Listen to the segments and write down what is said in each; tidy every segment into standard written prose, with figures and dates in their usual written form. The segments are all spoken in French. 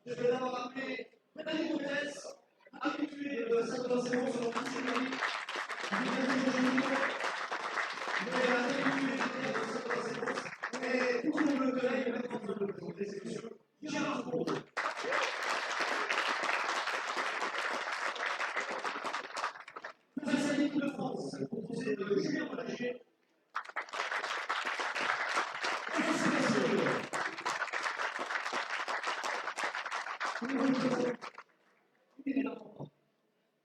Je vais d'abord appeler Mélanie Comtesse, habituée de sa conversation sur la série et tout le monde le connaît, il va être de l'exécution. Gérard Bourdeau. Face à l'équipe de France, composée de Julien Balanger,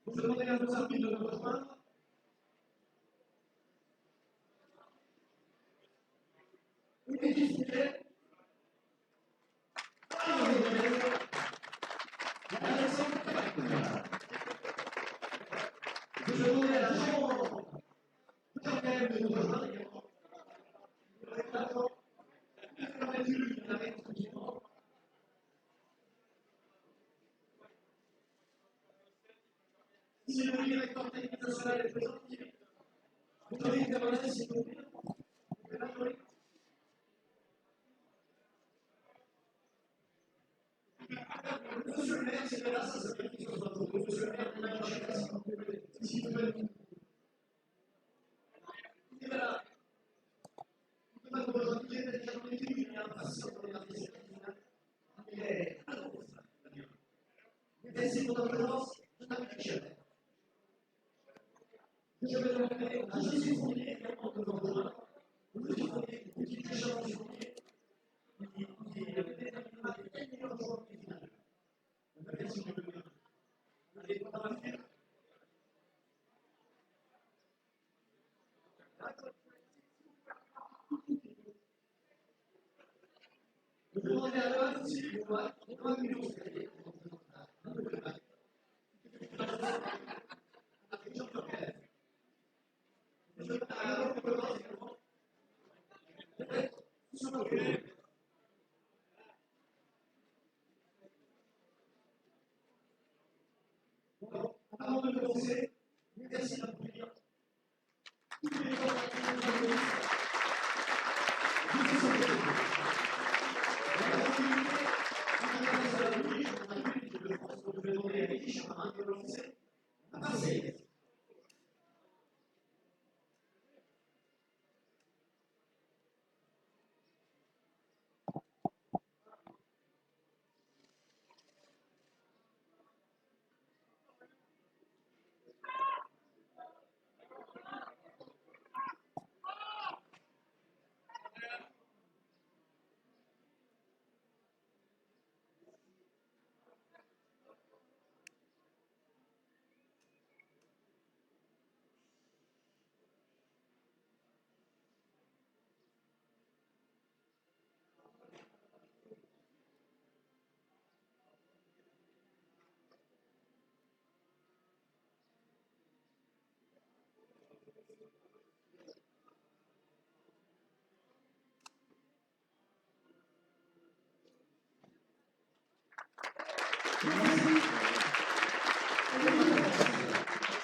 vous demandez à nos amis de nous rejoindre. Une équipe fidèle. Alexandre Cabac. Je demandais à la Jean Jean-Pierre de nous rejoindre également. Si le directeur technique national est présent, vous avez une permanence, s'il vous plaît. Monsieur le maire, c'est là, ça s'appelle quelque chose d'autre. Monsieur le maire, on a marché là, s'il vous plaît. S'il vous plaît. Et voilà. Vous pouvez vous rejoindre, vous êtes déjà dans l'équipe, il y a un patient dans les artistes. Il est à l'eau. Merci pour votre présence, je t'invite chez vous. Je vais demander à Jésus Fournier également de nous rejoindre. Jésus Fournier, une petite légende du Fournier, qui déterminera les 4 millions de joueurs qui finale. Merci de nous. Allez, on va faire. Vous demandez à l'heure si vous voyez 3 millions de crédits. Avant de commencer, merci d'accueillir tous les gens qui nous ont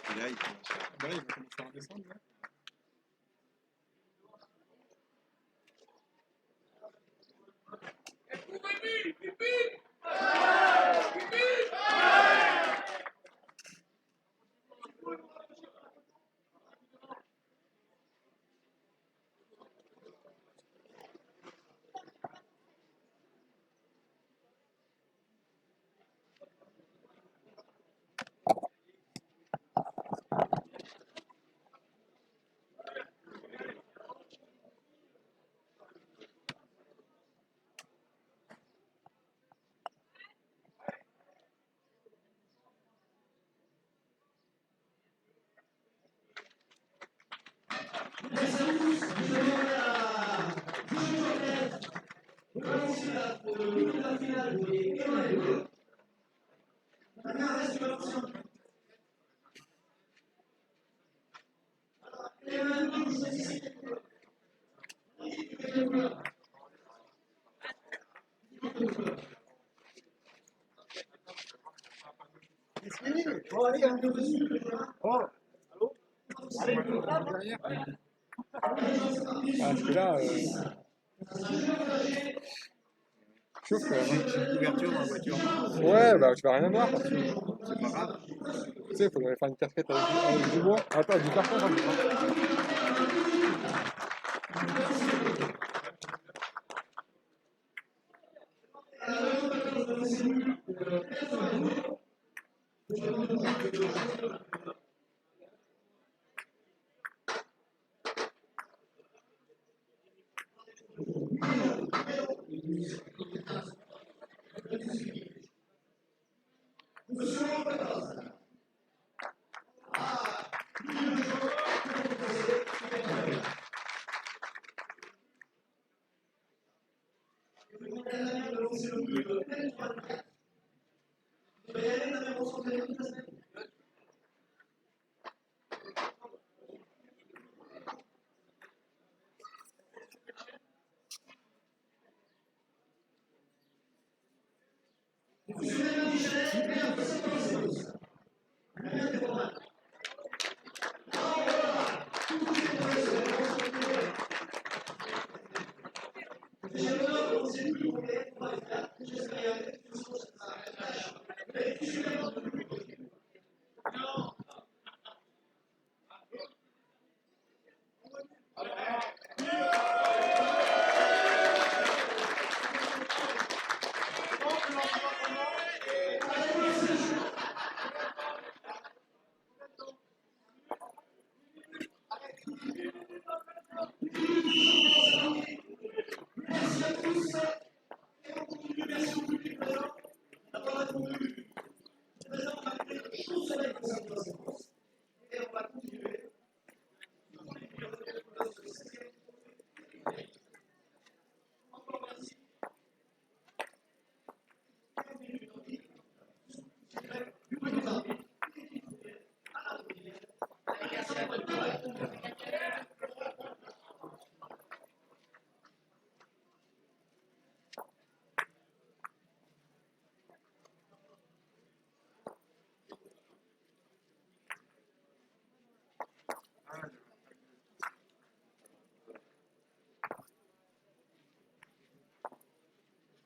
Et là, il commence Bah, il va commencer à redescendre, là. Bon, allez, un peu dessus. Oh, Derrière. Ah, parce que là, chauffe quand même, hein. j'ai une couverture dans la voiture. Ouais, bah tu vas rien voir. C'est pas grave. Tu sais, il faudrait faire une casquette avec du bois. Attends, du carton, ça me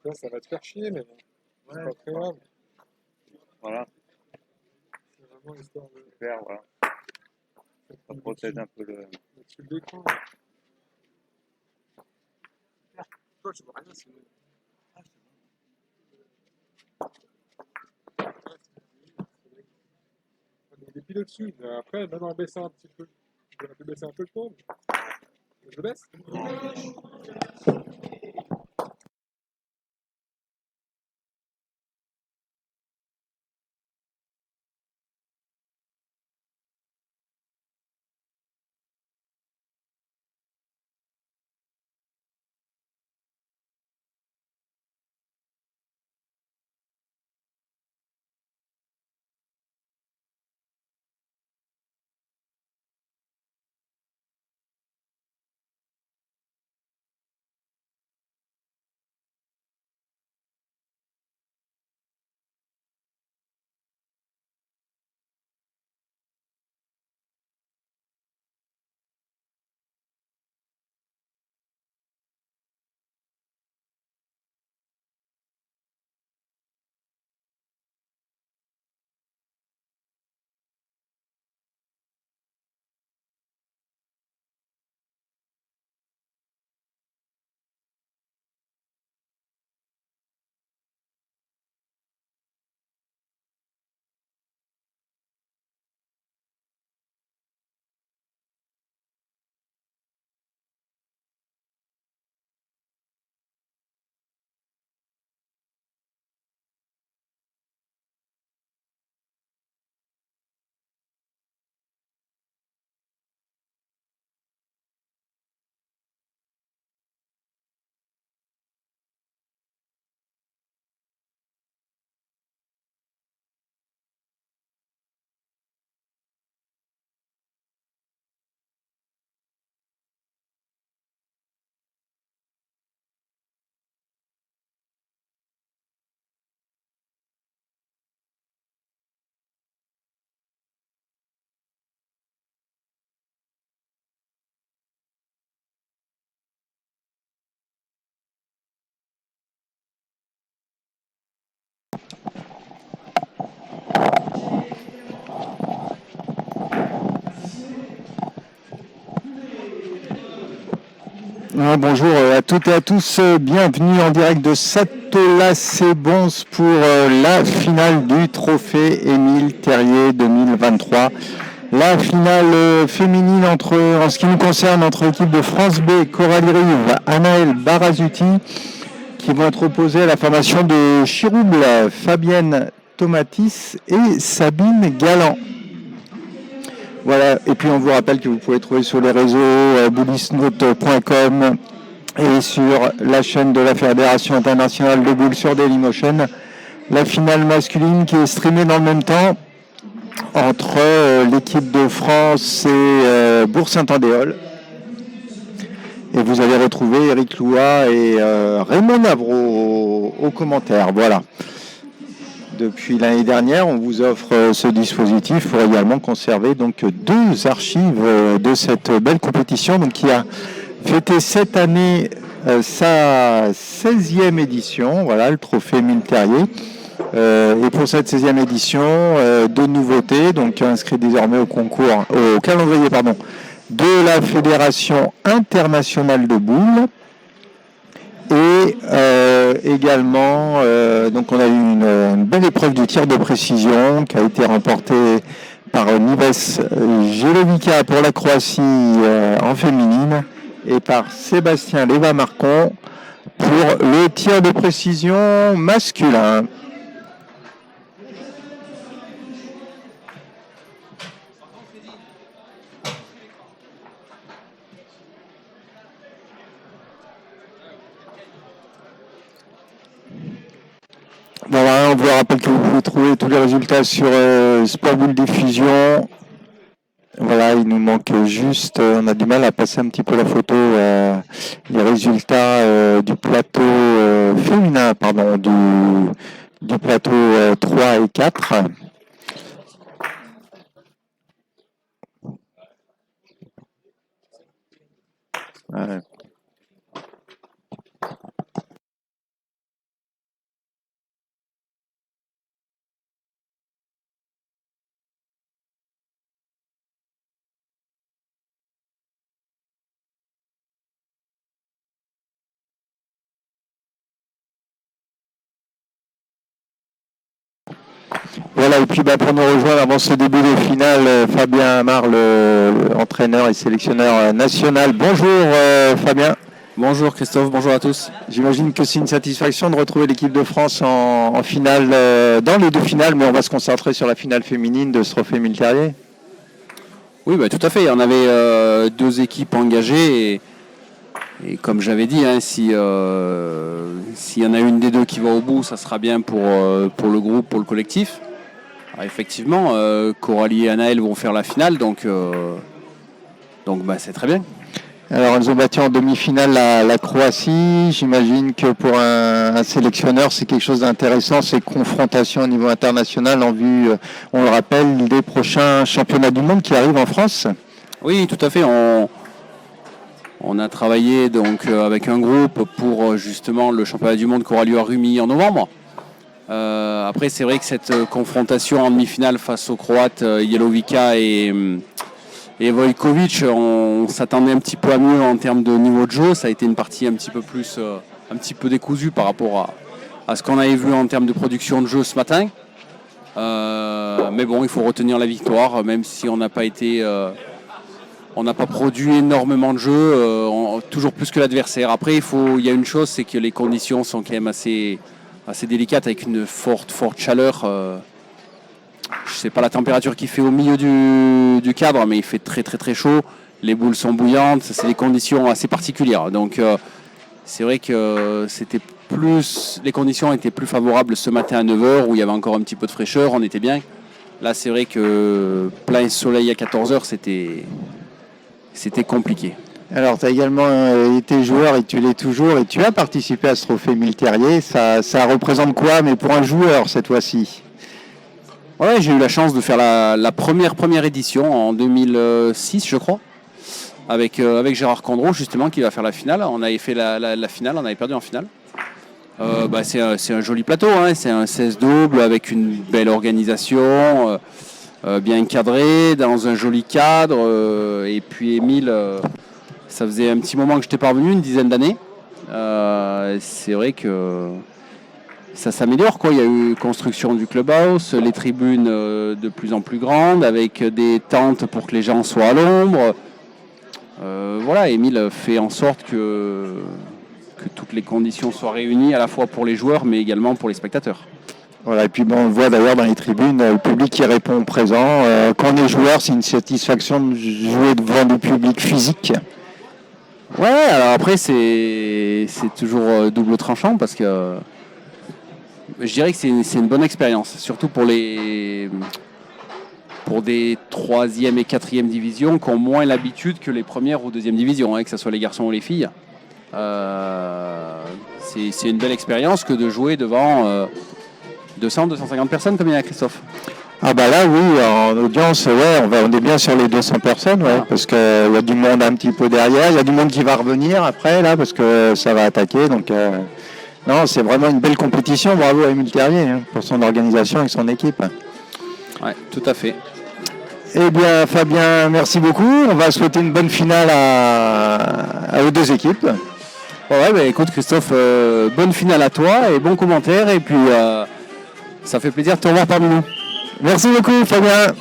Là, ça va te faire chier, mais bon, c'est Ouais, pas très grave. voilà, C'est vraiment histoire de c'est clair, voilà. Ça mettre protège un peu le. au-dessus de l'écran. Toi, tu vois rien, c'est. On est des pieds dessus. Mais après, même en baissant un petit peu, j'aurais pu baisser un peu le ton. Je le baisse. Ouais, bonjour à toutes et à tous, bienvenue en direct de Satola-c'est-Bons pour la finale du trophée Émile Terrier 2023. La finale féminine en ce qui nous concerne entre l'équipe de France B, Coralie Rive, Anaël Barazuti, qui vont être opposées à la formation de Chirouble, Fabienne Tomatis et Sabine Galland. Voilà, et puis on vous rappelle que vous pouvez trouver sur les réseaux boulisnote.com et sur la chaîne de la Fédération internationale de boules sur Dailymotion, la finale masculine qui est streamée dans le même temps entre l'équipe de France et Bourg-Saint-Andéol. Et vous allez retrouver Eric Loua et Raymond Navreau aux commentaires. Voilà. Depuis l'année dernière, on vous offre ce dispositif pour également conserver donc 2 archives de cette belle compétition donc, qui a fêté cette année sa 16e édition, voilà, le trophée Émile Terrier. Et pour cette 16e édition, 2 nouveautés, donc inscrites désormais au calendrier de la Fédération internationale de boules. Et également, donc on a eu une belle épreuve du tir de précision qui a été remportée par Nives Jelovica pour la Croatie en féminine et par Sébastien Léva-Marcon pour le tir de précision masculin. Voilà, on vous rappelle que vous pouvez trouver tous les résultats sur Sport Boule Diffusion. Voilà, il nous manque juste, on a du mal à passer un petit peu la photo, les résultats du plateau féminin, du plateau 3 et 4. Ouais. Voilà, et puis pour nous rejoindre avant ce début de finale, Fabien Amar, entraîneur et sélectionneur national. Bonjour Fabien. Bonjour Christophe, bonjour à tous. J'imagine que c'est une satisfaction de retrouver l'équipe de France en finale, dans les 2 finales, mais on va se concentrer sur la finale féminine de ce trophée Émile Terrier. Oui, tout à fait, il y en avait 2 équipes engagées et comme j'avais dit, s'il y en a une des 2 qui va au bout, ça sera bien pour le groupe, pour le collectif. Alors, effectivement, Coralie et Anaël vont faire la finale, donc c'est très bien. Alors elles ont battu en demi-finale la Croatie. J'imagine que pour un sélectionneur, c'est quelque chose d'intéressant, ces confrontations au niveau international en vue, on le rappelle, des prochains championnats du monde qui arrivent en France. Oui, tout à fait. On a travaillé donc avec un groupe pour justement le championnat du monde qui aura lieu à Rumi en novembre. Après, c'est vrai que cette confrontation en demi-finale face aux Croates, Jelovica et Vojkovic, on s'attendait un petit peu à mieux en termes de niveau de jeu. Ça a été une partie un petit peu décousue par rapport à ce qu'on avait vu en termes de production de jeu ce matin. Mais bon, il faut retenir la victoire, même si on n'a pas produit énormément de jeu, toujours plus que l'adversaire. Après, il y a une chose, c'est que les conditions sont quand même assez délicates, avec une forte chaleur. Je ne sais pas la température qu'il fait au milieu du cadre, mais il fait très très très chaud. Les boules sont bouillantes, c'est des conditions assez particulières. Donc c'est vrai que les conditions étaient plus favorables ce matin à 9h où il y avait encore un petit peu de fraîcheur, on était bien. Là c'est vrai que plein soleil à 14h, c'était compliqué. Alors tu as également été joueur et tu l'es toujours et tu as participé à ce trophée Émile Terrier. Ça représente quoi, mais pour un joueur cette fois-ci? Ouais, j'ai eu la chance de faire la première édition en 2006, je crois, avec Gérard Condreau, justement, qui va faire la finale. On avait fait la finale, on avait perdu en finale. C'est un joli plateau, c'est un 16 double avec une belle organisation, bien cadré, dans un joli cadre. Et puis Émile Ça faisait un petit moment que je n'étais pas revenu, une dizaine d'années. C'est vrai que ça s'améliore, quoi. Il y a eu construction du clubhouse, les tribunes de plus en plus grandes, avec des tentes pour que les gens soient à l'ombre. Voilà, Émile fait en sorte que toutes les conditions soient réunies à la fois pour les joueurs mais également pour les spectateurs. Voilà, et puis bon, on le voit d'ailleurs dans les tribunes, le public qui répond présent. Quand on est joueur, c'est une satisfaction de jouer devant du public physique. Ouais, alors après c'est toujours double tranchant parce que je dirais que c'est une bonne expérience, surtout pour des 3e et 4e divisions qui ont moins l'habitude que les premières ou 2e divisions, hein, que ce soit les garçons ou les filles. C'est une belle expérience que de jouer devant 200-250 personnes comme il y a Christophe. Ah bah là oui, en audience, ouais, on est bien sur les 200 personnes, ouais, parce qu'il y a du monde un petit peu derrière, il y a du monde qui va revenir après là, parce que ça va attaquer, donc non, c'est vraiment une belle compétition, bravo à Émile Terrier hein, pour son organisation et son équipe. Ouais, tout à fait. Eh bien Fabien, merci beaucoup, on va souhaiter une bonne finale aux deux équipes. Ouais, bah, écoute Christophe, bonne finale à toi et bon commentaire, et puis ça fait plaisir de te revoir parmi nous. Merci beaucoup Fabien.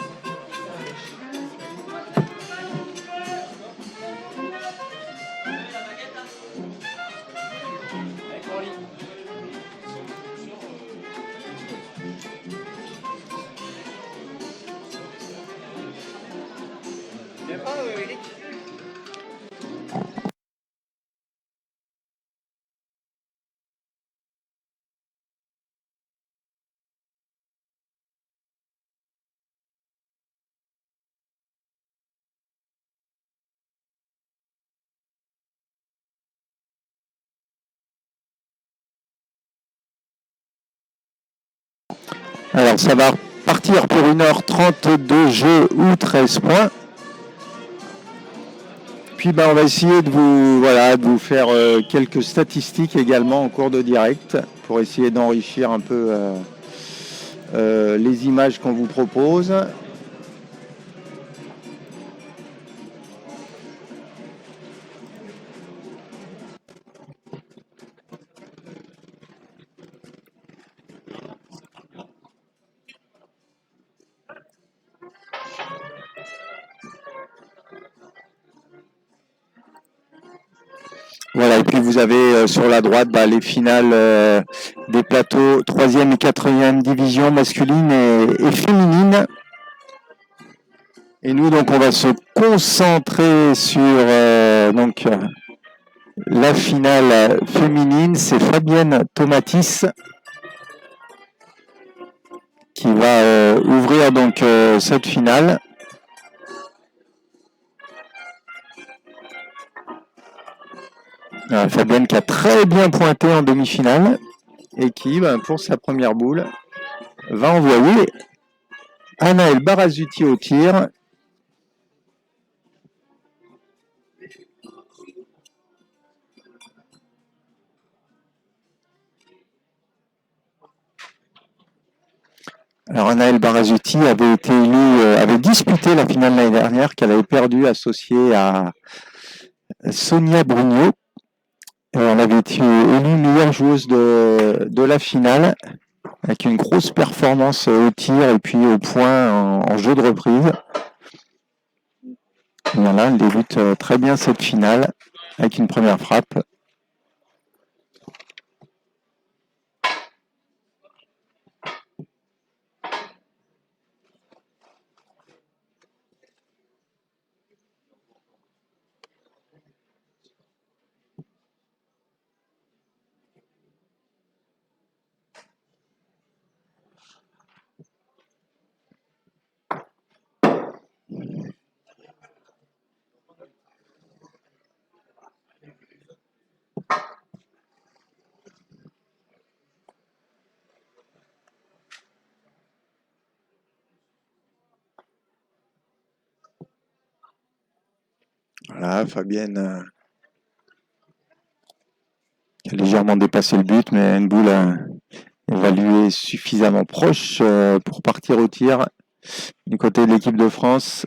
Alors ça va partir pour 1h30 de jeu ou 13 points. Puis on va essayer de vous faire quelques statistiques également en cours de direct pour essayer d'enrichir un peu les images qu'on vous propose. Voilà, et puis vous avez sur la droite les finales des plateaux 3e et 4e division masculine et féminine. Et nous, donc, on va se concentrer sur la finale féminine. C'est Fabienne Tomatis qui va ouvrir donc cette finale. Fabienne qui a très bien pointé en demi-finale et qui, pour sa première boule, va envoyer Anaël Barazuti au tir. Alors Anaël Barazuti avait disputé la finale l'année dernière, qu'elle avait perdu associée à Sonia Brugnot. On avait été élue meilleure joueuse de la finale, avec une grosse performance au tir et puis au point en jeu de reprise. Voilà, elle débute très bien cette finale, avec une première frappe. Voilà, Fabienne qui a légèrement dépassé le but, mais une boule évaluée suffisamment proche pour partir au tir du côté de l'équipe de France.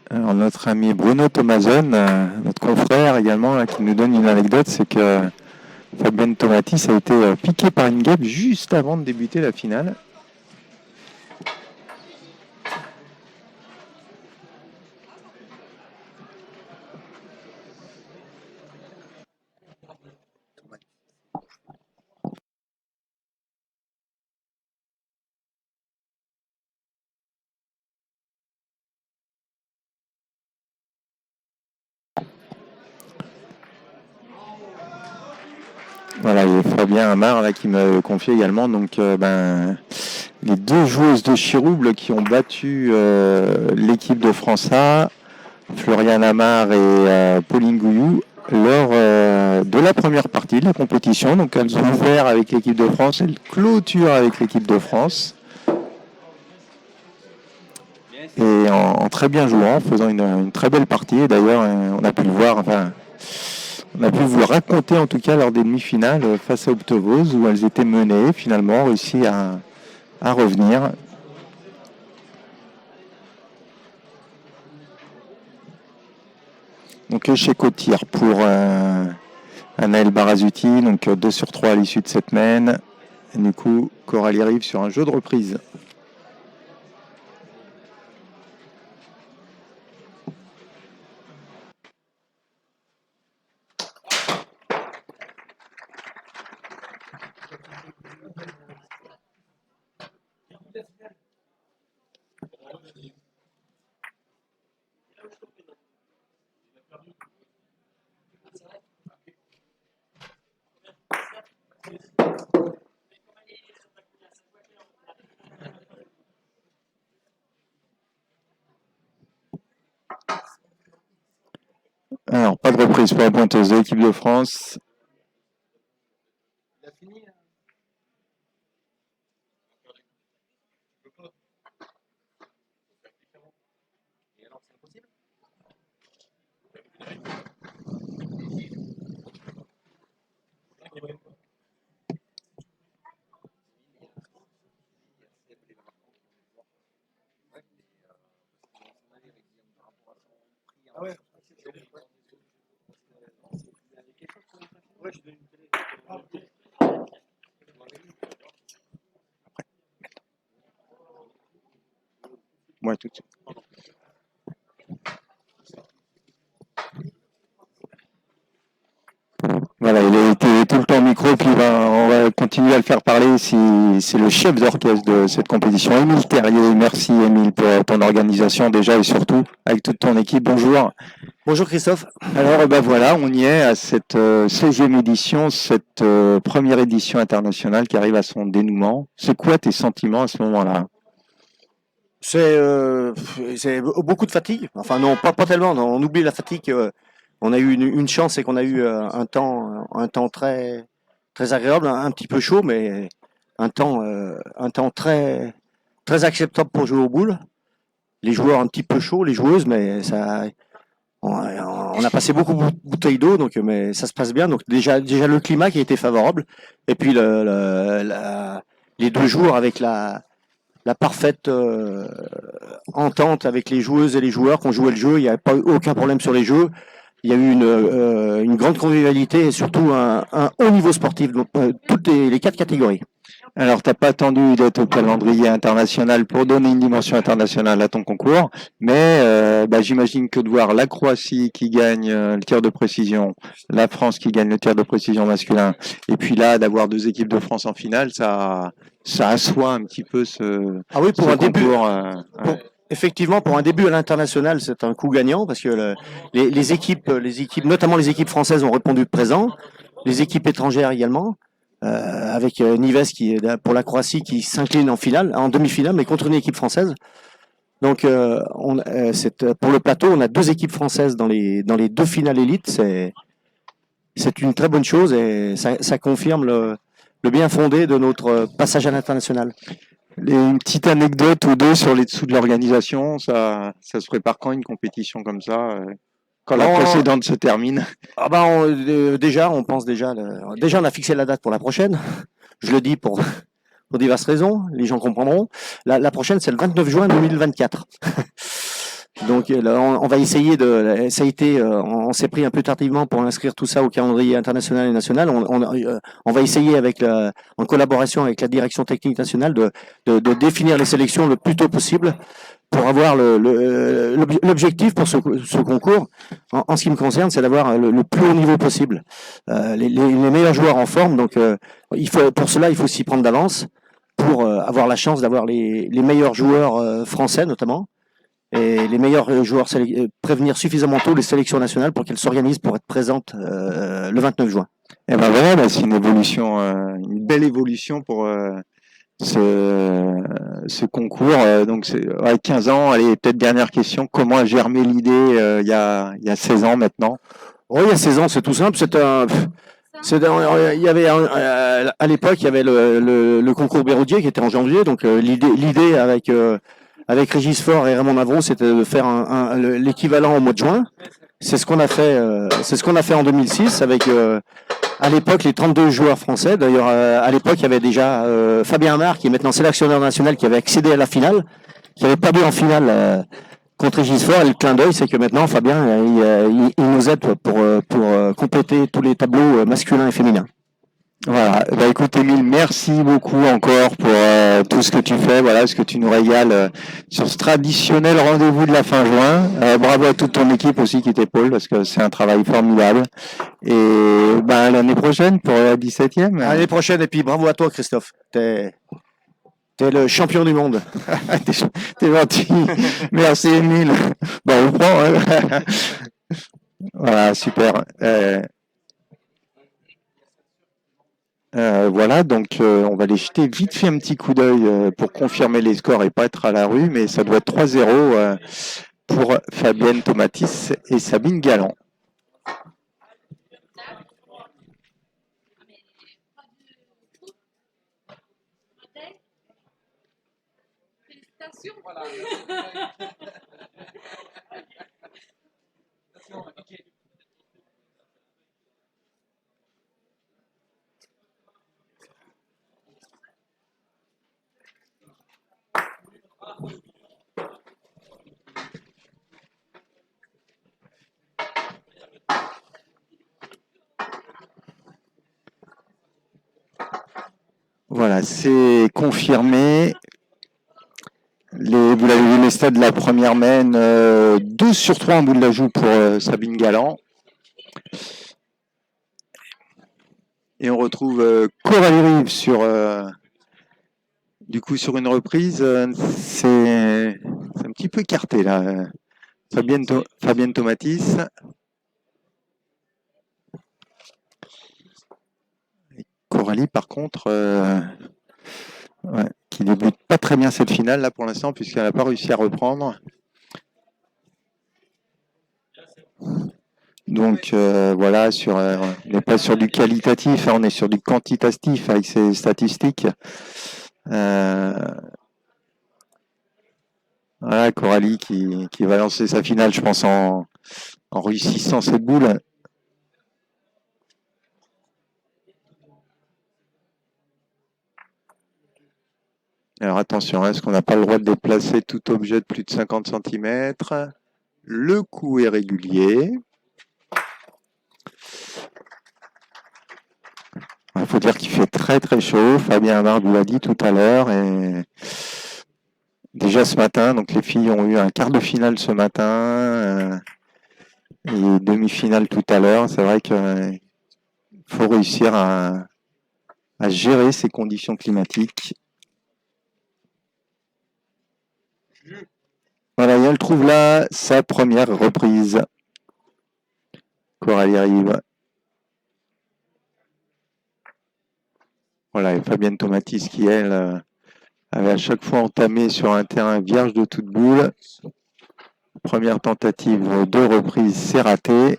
Alors, notre ami Bruno Thomason, notre confrère également, là, qui nous donne une anecdote, c'est que Fabien Tomatis a été piqué par une guêpe juste avant de débuter la finale. Voilà, il y a Fabien Amar là, qui m'a confié également donc, les deux joueuses de Chirouble qui ont battu l'équipe de France A, Floriane Amar et Pauline Gouillou, lors de la première partie de la compétition. Donc elles ont ouvert avec l'équipe de France, elles clôturent avec l'équipe de France. Et en très bien jouant, en faisant une très belle partie. Et d'ailleurs, on a pu le voir, on a pu vous le raconter en tout cas lors des demi-finales face à Optovose où elles étaient menées, finalement réussi à revenir. Donc échec au tir pour Anaël Barazuti, donc 2 sur 3 à l'issue de cette semaine. Et du coup, Coralie arrive sur un jeu de reprise. Alors, pas de reprise pour la pointeuse de l'équipe de France. Ouais, tout de suite. Voilà, il a été tout le temps au micro, puis on va continuer à le faire parler. C'est le chef d'orchestre de cette compétition, Émile Terrier. Merci Émile pour ton organisation déjà et surtout avec toute ton équipe. Bonjour. Bonjour Christophe. Alors voilà, on y est à cette 16e édition, cette première édition internationale qui arrive à son dénouement. C'est quoi tes sentiments à ce moment-là? C'est beaucoup de fatigue. Enfin non, pas tellement. Non, on oublie la fatigue. On a eu une chance, c'est qu'on a eu un temps très très agréable, un petit peu chaud, mais un temps très très acceptable pour jouer aux boules. Les joueurs un petit peu chauds, les joueuses, mais ça, on a passé beaucoup de bouteilles d'eau, donc mais ça se passe bien. Donc déjà le climat qui a été favorable, et puis les 2 jours avec la parfaite entente avec les joueuses et les joueurs qui ont joué le jeu. Il n'y a pas eu aucun problème sur les jeux. Il y a eu une grande convivialité et surtout un haut niveau sportif, donc toutes les 4 catégories. Alors, tu n'as pas attendu d'être au calendrier international pour donner une dimension internationale à ton concours, mais j'imagine que de voir la Croatie qui gagne le tir de précision, la France qui gagne le tir de précision masculin, et puis là, d'avoir 2 équipes de France en finale, ça assoit un petit peu ce, ah oui, pour ce un concours. Effectivement, pour un début à l'international, c'est un coup gagnant parce que les équipes, notamment les équipes françaises, ont répondu présent, les équipes étrangères également. Avec Nives qui est pour la Croatie qui s'incline en demi-finale, mais contre une équipe française. Donc, pour le plateau, on a 2 équipes françaises dans les 2 finales élites. C'est une très bonne chose et ça confirme le bien fondé de notre passage à l'international. Une petite anecdote ou 2 sur les dessous de l'organisation, ça se prépare quand une compétition comme ça quand la précédente se termine? Ah on pense déjà. Déjà, on a fixé la date pour la prochaine. Je le dis pour pour diverses raisons, les gens comprendront. La prochaine, c'est le 29 juin 2024. Donc là, on va essayer de. Ça a été, on s'est pris un peu tardivement pour inscrire tout ça au calendrier international et national. On va essayer en collaboration avec la direction technique nationale de définir les sélections le plus tôt possible pour avoir l'objectif pour ce concours. En ce qui me concerne, c'est d'avoir le plus haut niveau possible, les meilleurs joueurs en forme. Donc pour cela, il faut s'y prendre d'avance pour avoir la chance d'avoir les meilleurs joueurs français notamment. Et les meilleurs joueurs prévenir suffisamment tôt les sélections nationales pour qu'elles s'organisent pour être présentes le 29 juin. Et ben voilà, bah, c'est une évolution, une belle évolution pour ce concours. Donc, 15 ans. Allez, peut-être dernière question. Comment a germé l'idée il y a 16 ans maintenant? Oh, il y a 16 ans, c'est tout simple. Il y avait à l'époque, il y avait le concours Béraudier qui était en janvier. Donc l'idée avec Régis Faure et Raymond Navron, c'était de faire l'équivalent au mois de juin. C'est ce qu'on a fait. C'est ce qu'on a fait en 2006 avec à l'époque les 32 joueurs français. D'ailleurs, à l'époque, il y avait déjà Fabien Amar, qui est maintenant sélectionneur national, qui avait accédé à la finale, qui avait perdu en finale contre Régis Faure. Et le clin d'œil, c'est que maintenant, Fabien, il nous aide pour compléter tous les tableaux masculins et féminins. Voilà. Bah, écoute, Émile, merci beaucoup encore pour tout ce que tu fais, voilà, ce que tu nous régales sur ce traditionnel rendez-vous de la fin juin. Bravo à toute ton équipe aussi qui t'épaule parce que c'est un travail formidable. Et ben l'année prochaine pour la 17e. L'année prochaine, et puis bravo à toi, Christophe. T'es le champion du monde. T'es gentil. Merci, Émile. Bon, on prend. Hein. Voilà, super. Voilà, donc on va aller jeter vite fait un petit coup d'œil pour confirmer les scores et pas être à la rue, mais ça doit être 3-0 pour Fabienne Tomatis et Sabine Galland. Voilà, c'est confirmé. Vous l'avez vu, les stades de la première mène, 12 sur 3 en bout de la joue pour Sabine Galland. Et on retrouve Coralie Rive sur une reprise. C'est un petit peu écarté là. Fabienne Tomatis. Coralie, par contre, qui débute pas très bien cette finale là pour l'instant, puisqu'elle n'a pas réussi à reprendre. Donc voilà, on n'est pas sur du qualitatif, hein, on est sur du quantitatif avec ces statistiques. Voilà, Coralie qui va lancer sa finale, je pense, en réussissant cette boule. Alors attention, est-ce qu'on n'a pas le droit de déplacer tout objet de plus de 50 cm? Le coup est régulier. Il faut dire qu'il fait très très chaud. Fabien Amard vous l'a dit tout à l'heure. Et déjà ce matin, donc les filles ont eu un quart de finale ce matin et demi-finale tout à l'heure. C'est vrai qu'il faut réussir à gérer ces conditions climatiques. Voilà, et elle trouve là sa première reprise. Coralie Rive. Voilà, et Fabienne Tomatis qui, elle, avait à chaque fois entamé sur un terrain vierge de toute boule. Première tentative de reprise, c'est raté.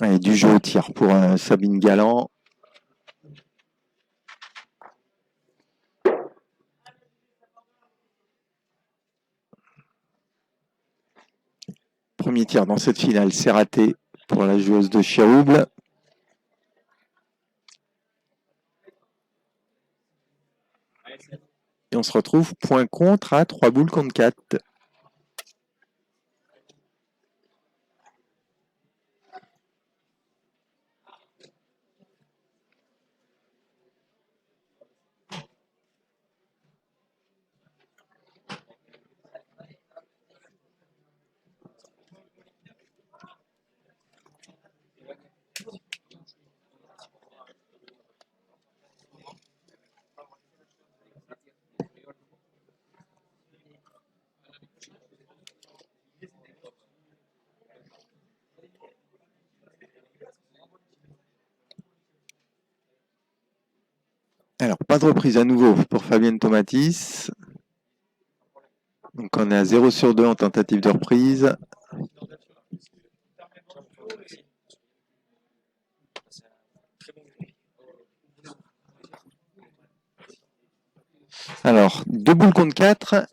Et du jeu au tir pour Sabine Galland. Premier tir dans cette finale, c'est raté pour la joueuse de Chirouble. Et on se retrouve point contre à 3 boules contre 4. Alors, pas de reprise à nouveau pour Fabienne Tomatis. Donc, on est à 0 sur 2 en tentative de reprise. Alors, 2 boules contre 4.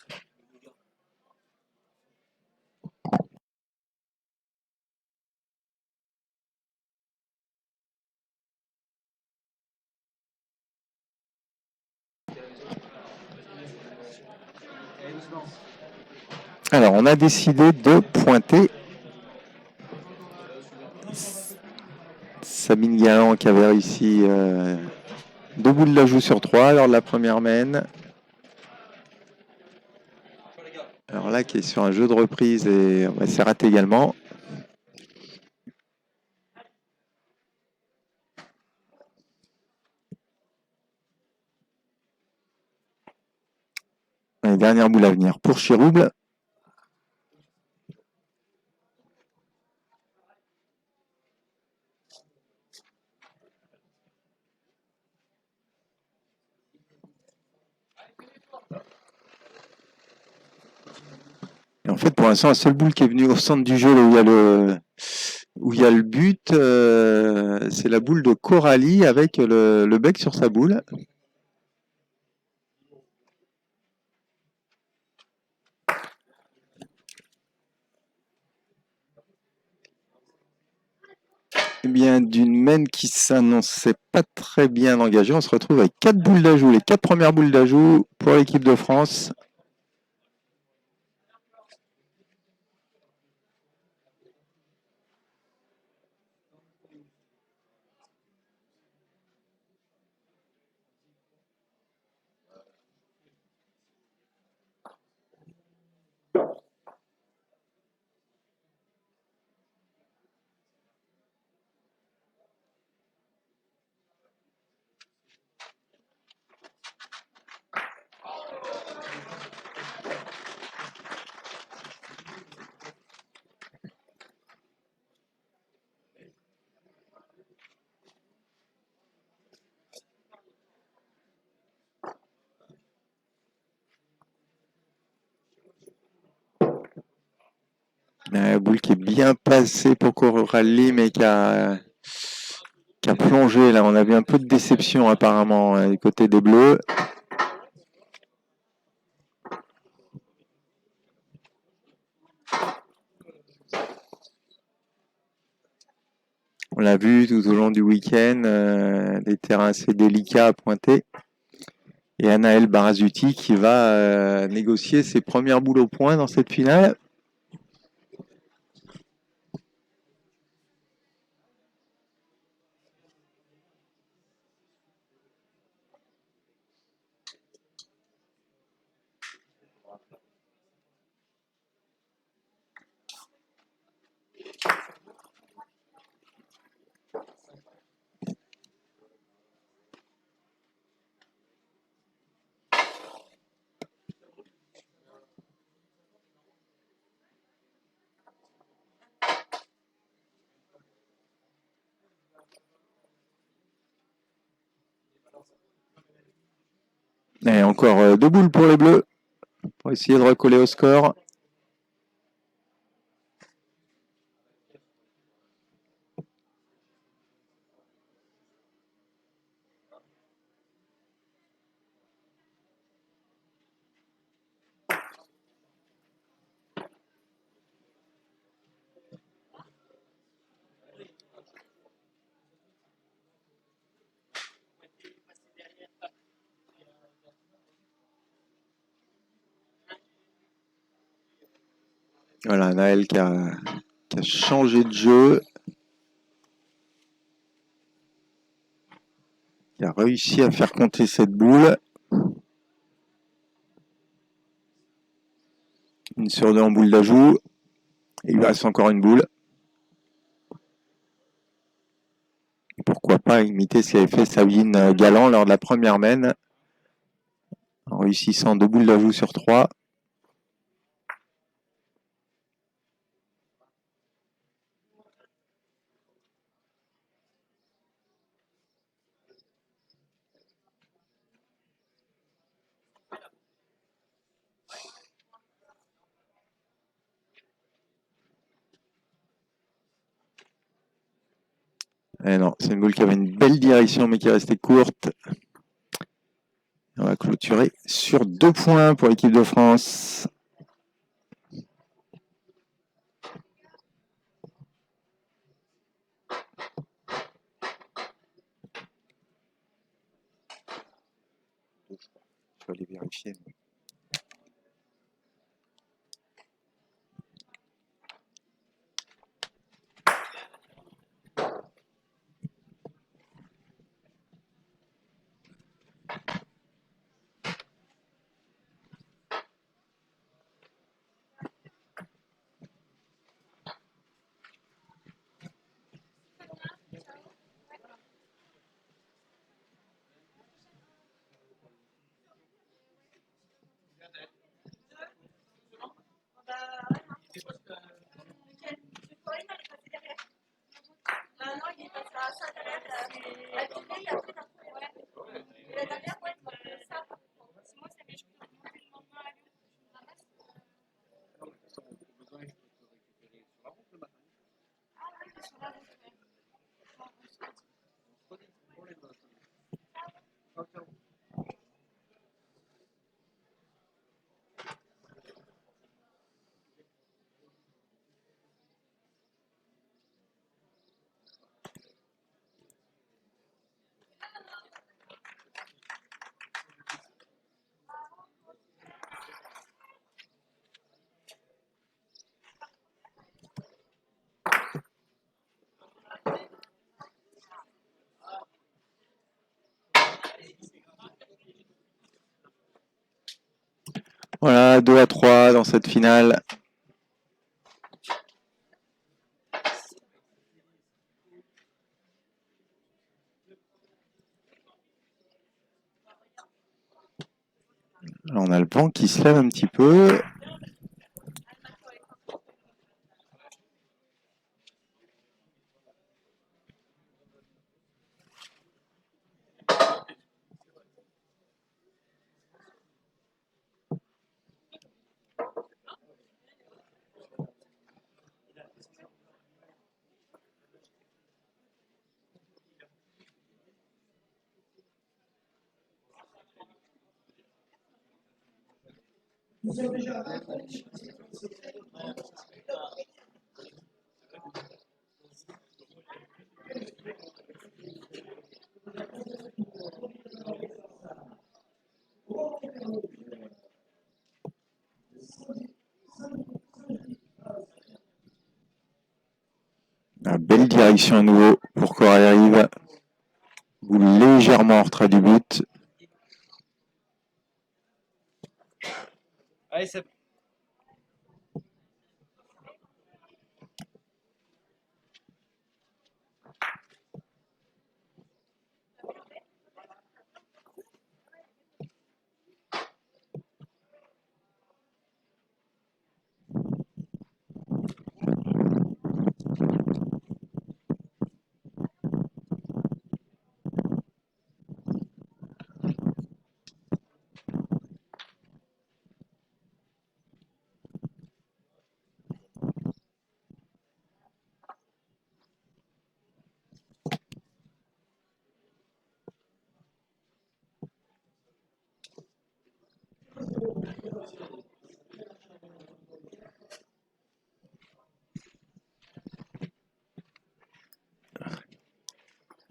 Alors, on a décidé de pointer Sabine Galland qui avait réussi 2 boules d'ajout sur 3 lors de la première mène. Alors là, qui est sur un jeu de reprise et c'est raté également. Les dernières boules à venir pour Chirouble. Et en fait, pour l'instant, la seule boule qui est venue au centre du jeu, là où il y a le but, c'est la boule de Coralie avec le bec sur sa boule. Eh bien, d'une mène qui s'annonçait pas très bien engagée, on se retrouve avec 4 boules d'ajout, les 4 premières boules d'ajout pour l'équipe de France. Boule qui est bien passée pour Coralie, mais qui a plongé. Là, on a vu un peu de déception apparemment du côté des Bleus. On l'a vu tout au long du week-end, des terrains assez délicats à pointer. Et Anaëlle Barazuti qui va négocier ses premières boules au point dans cette finale. Et encore 2 boules pour les Bleus pour essayer de recoller au score. Voilà, Naël qui a changé de jeu, qui a réussi à faire compter cette boule. Une sur 2 en boule d'ajout. Il lui reste encore une boule. Pourquoi pas imiter ce qu'avait fait Sabine Galland lors de la première mène, en réussissant 2 boules d'ajout sur 3. Et non, c'est une boule qui avait une belle direction mais qui est restée courte. On va clôturer sur 2 points pour l'équipe de France. Je vais aller vérifier. Voilà, 2-3 dans cette finale. Alors on a le vent qui se lève un petit peu. Nous sommes déjà à Une belle direction à nouveau pour Corée-Rive. Boule légèrement en retrait du but. Allez, c'est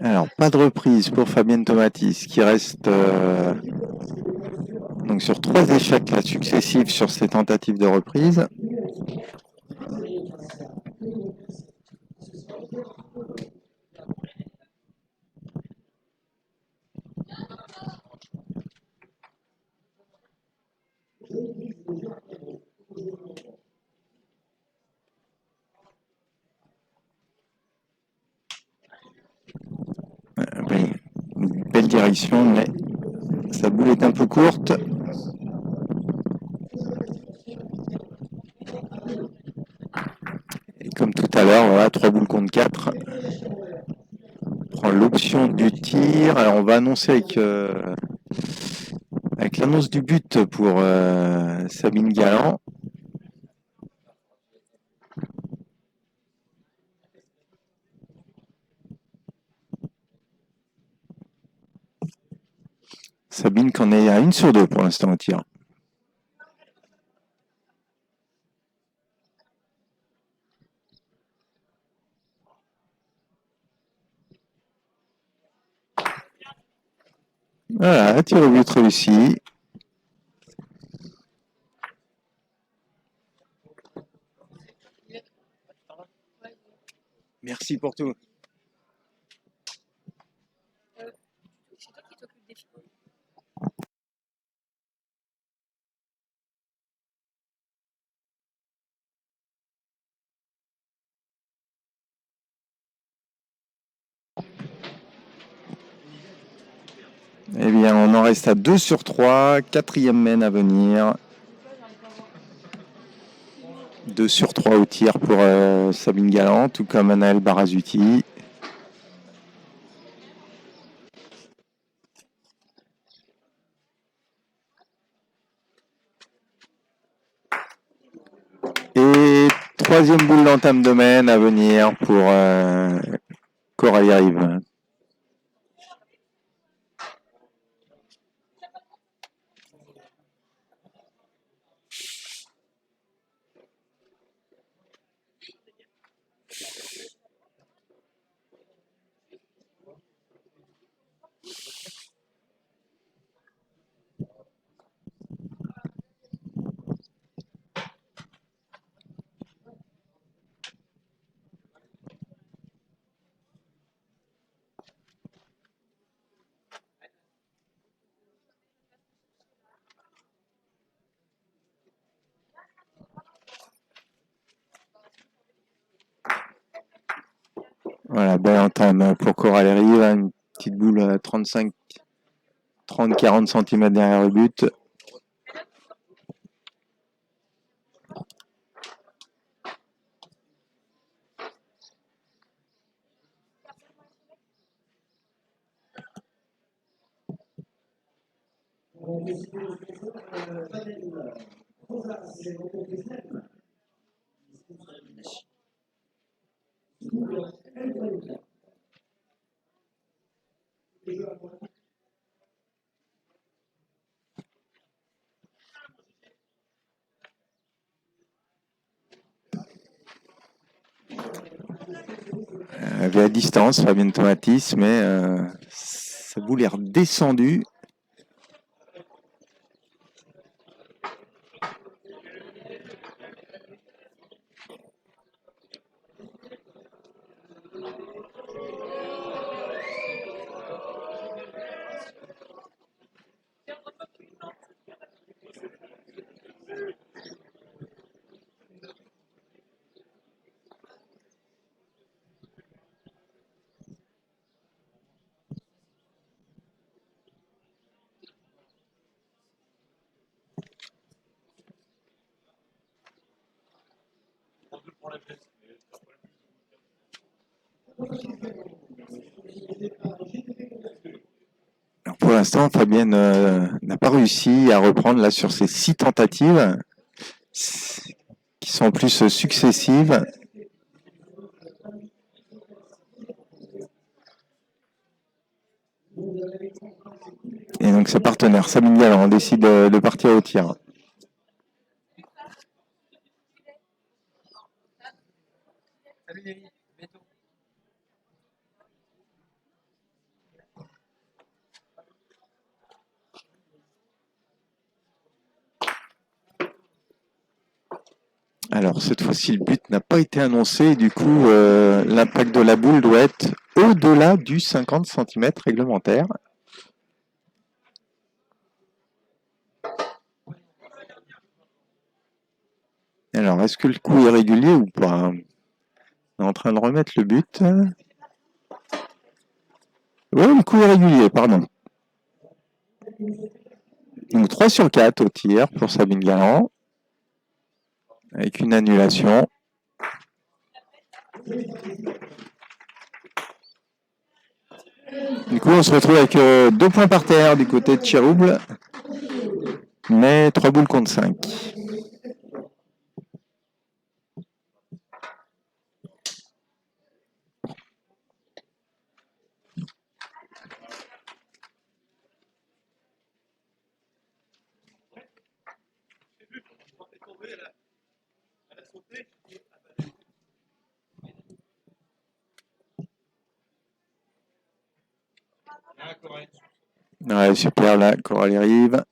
Alors, pas de reprise pour Fabienne Tomatis qui reste donc sur 3 échecs là, successifs sur ses tentatives de reprise. Oui, une belle direction, mais sa boule est un peu courte. Et comme tout à l'heure, voilà, 3 boules contre 4. On prend l'option du tir. Alors on va annoncer avec l'annonce du but pour Sabine Galland. Sabine qui en est à 1 sur 2 pour l'instant au tir. Voilà, tir au but réussi. Merci pour tout. C'est toi qui t'occupes des filles. Eh bien, on en reste à 2 sur 3. 4e main à venir. 2 sur 3 au tir pour Sabine Galland, tout comme Anaël Barazuti. Et 3e boule d'entame de main à venir pour Coralie Rive. Voilà, belle entame pour Coralie Rive, une petite boule à 30-40 cm derrière le but. Elle avait à distance, Fabienne Tomatis, mais sa boule est redescendue. Alors pour l'instant, Fabienne n'a pas réussi à reprendre là sur ses 6 tentatives, qui sont en plus successives. Et donc ses partenaires, Sabine Galland, décide de partir au tir. Alors, cette fois-ci, le but n'a pas été annoncé. Du coup, l'impact de la boule doit être au-delà du 50 cm réglementaire. Alors, est-ce que le coup est régulier ou pas? On est en train de remettre le but. Oui, le coup est régulier, pardon. Donc 3 sur 4 au tir pour Sabine Galland, avec une annulation. Du coup, on se retrouve avec 2 points par terre du côté de Chirouble, mais 3 boules contre 5. Ouais, super, là, Coralie arrive.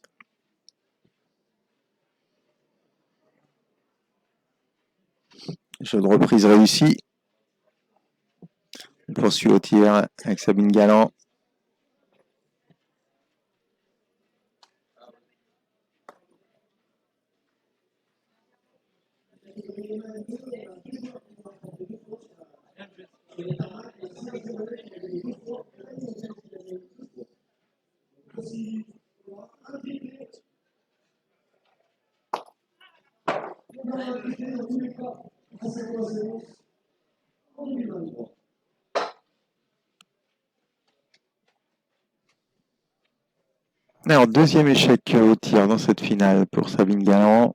Jeu de reprise réussi. On poursuit au tir avec Sabine Galland. Alors, deuxième échec au tir dans cette finale pour Sabine Galland.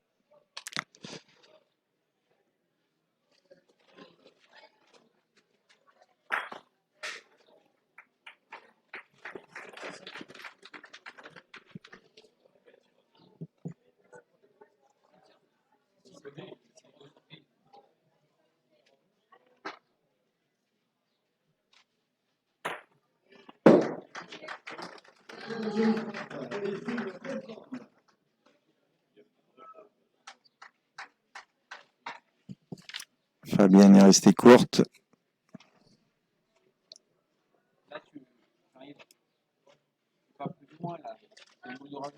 Fabienne est restée courte. Là, tu arrives pas plus loin, là. Le bout de rajout.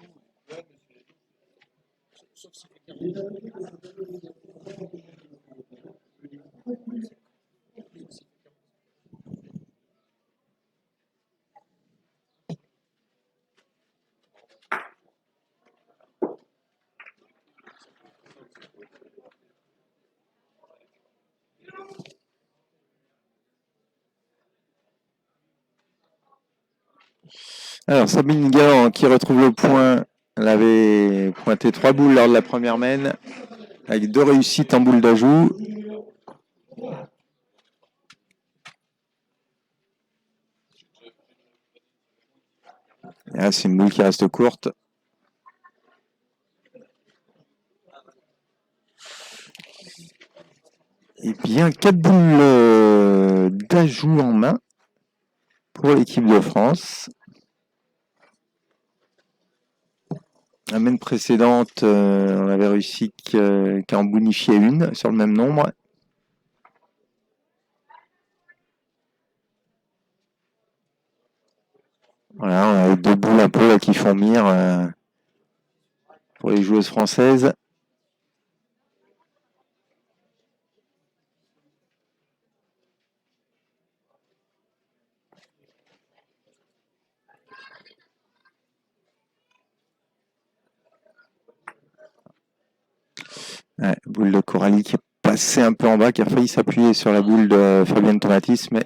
Alors, Sabine Galland qui retrouve le point. Elle avait pointé 3 boules lors de la première mène, avec 2 réussites en boule d'ajout. Et là, c'est une boule qui reste courte. Et bien, 4 boules d'ajout en main pour l'équipe de France. La mène précédente, on avait réussi qu'à en bonifier une sur le même nombre. Voilà, on a 2 boules un peu là, qui font mire pour les joueuses françaises. Ouais, boule de Coralie qui est passée un peu en bas, qui a failli s'appuyer sur la boule de Fabienne Tomatis, mais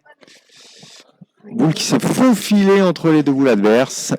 boule qui s'est faufilée entre les 2 boules adverses.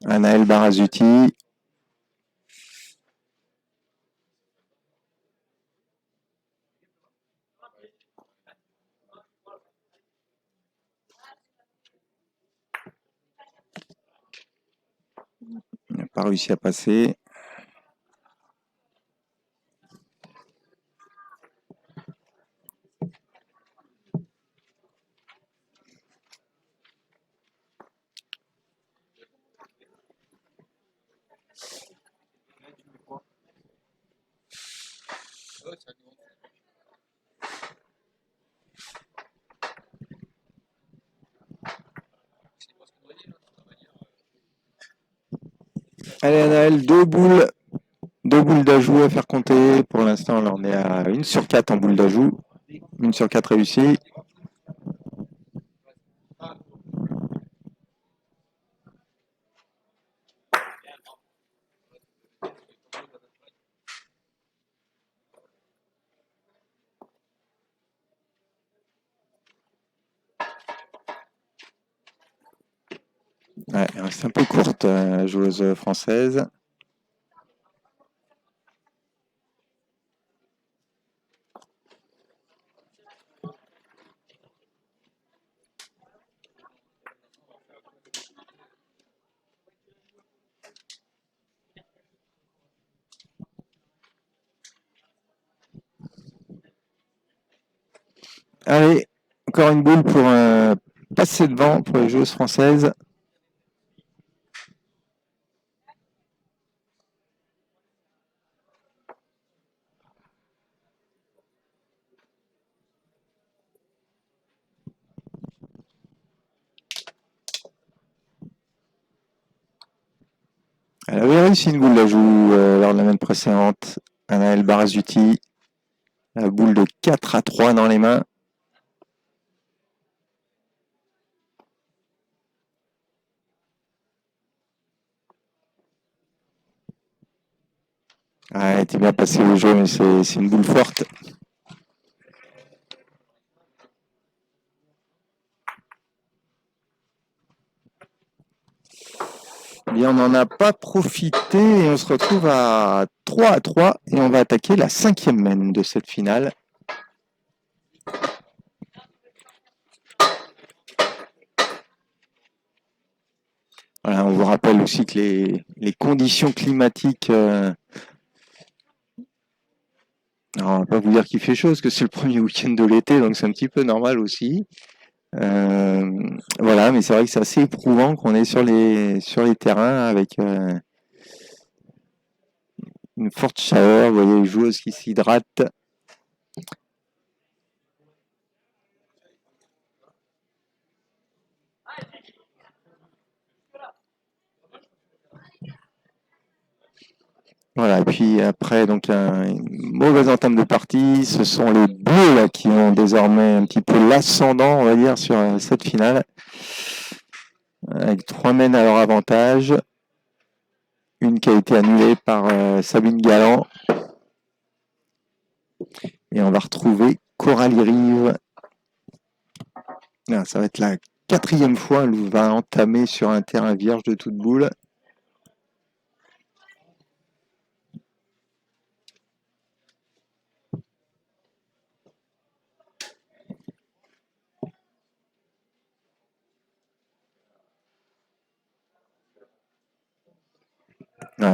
Anaël Barazuti. Il n'a pas réussi à passer. Allez, Anaël, deux boules d'ajout à faire compter. Pour l'instant, là, on est à 1 sur 4 en boule d'ajout. 1 sur 4 réussie. Ouais, elle reste un peu courte, la joueuse française. Allez, encore une boule pour passer devant pour les joueuses françaises. Elle avait réussi une boule d'ajout lors de la main précédente. Anaël Barazuti. La boule de 4-3 dans les mains. Ah, elle était bien passée au jeu, mais c'est une boule forte. Et on n'en a pas profité et on se retrouve à 3-3 et on va attaquer la 5e main de cette finale. Voilà, on vous rappelle aussi que les conditions climatiques, alors on va pas vous dire qu'il fait chaud parce que c'est le premier week-end de l'été, donc c'est un petit peu normal aussi. Voilà, mais c'est vrai que c'est assez éprouvant qu'on est sur les terrains avec une forte chaleur. Vous voyez les joueuses qui s'hydratent. Voilà, et puis après, donc une mauvaise entame de partie. Ce sont les Bleus là, qui ont désormais un petit peu l'ascendant, on va dire, sur cette finale. Avec 3 mènes à leur avantage. Une qui a été annulée par Sabine Galland. Et on va retrouver Coralie Rive. Ça va être la 4e fois. Elle va entamer sur un terrain vierge de toute boule.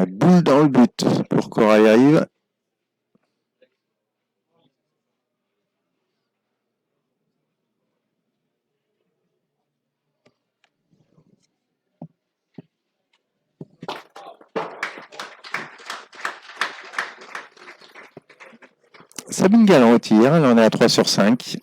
Boule dans le but pour Coralie Rive. Sabine Galland au tir, elle en est à 3 sur 5.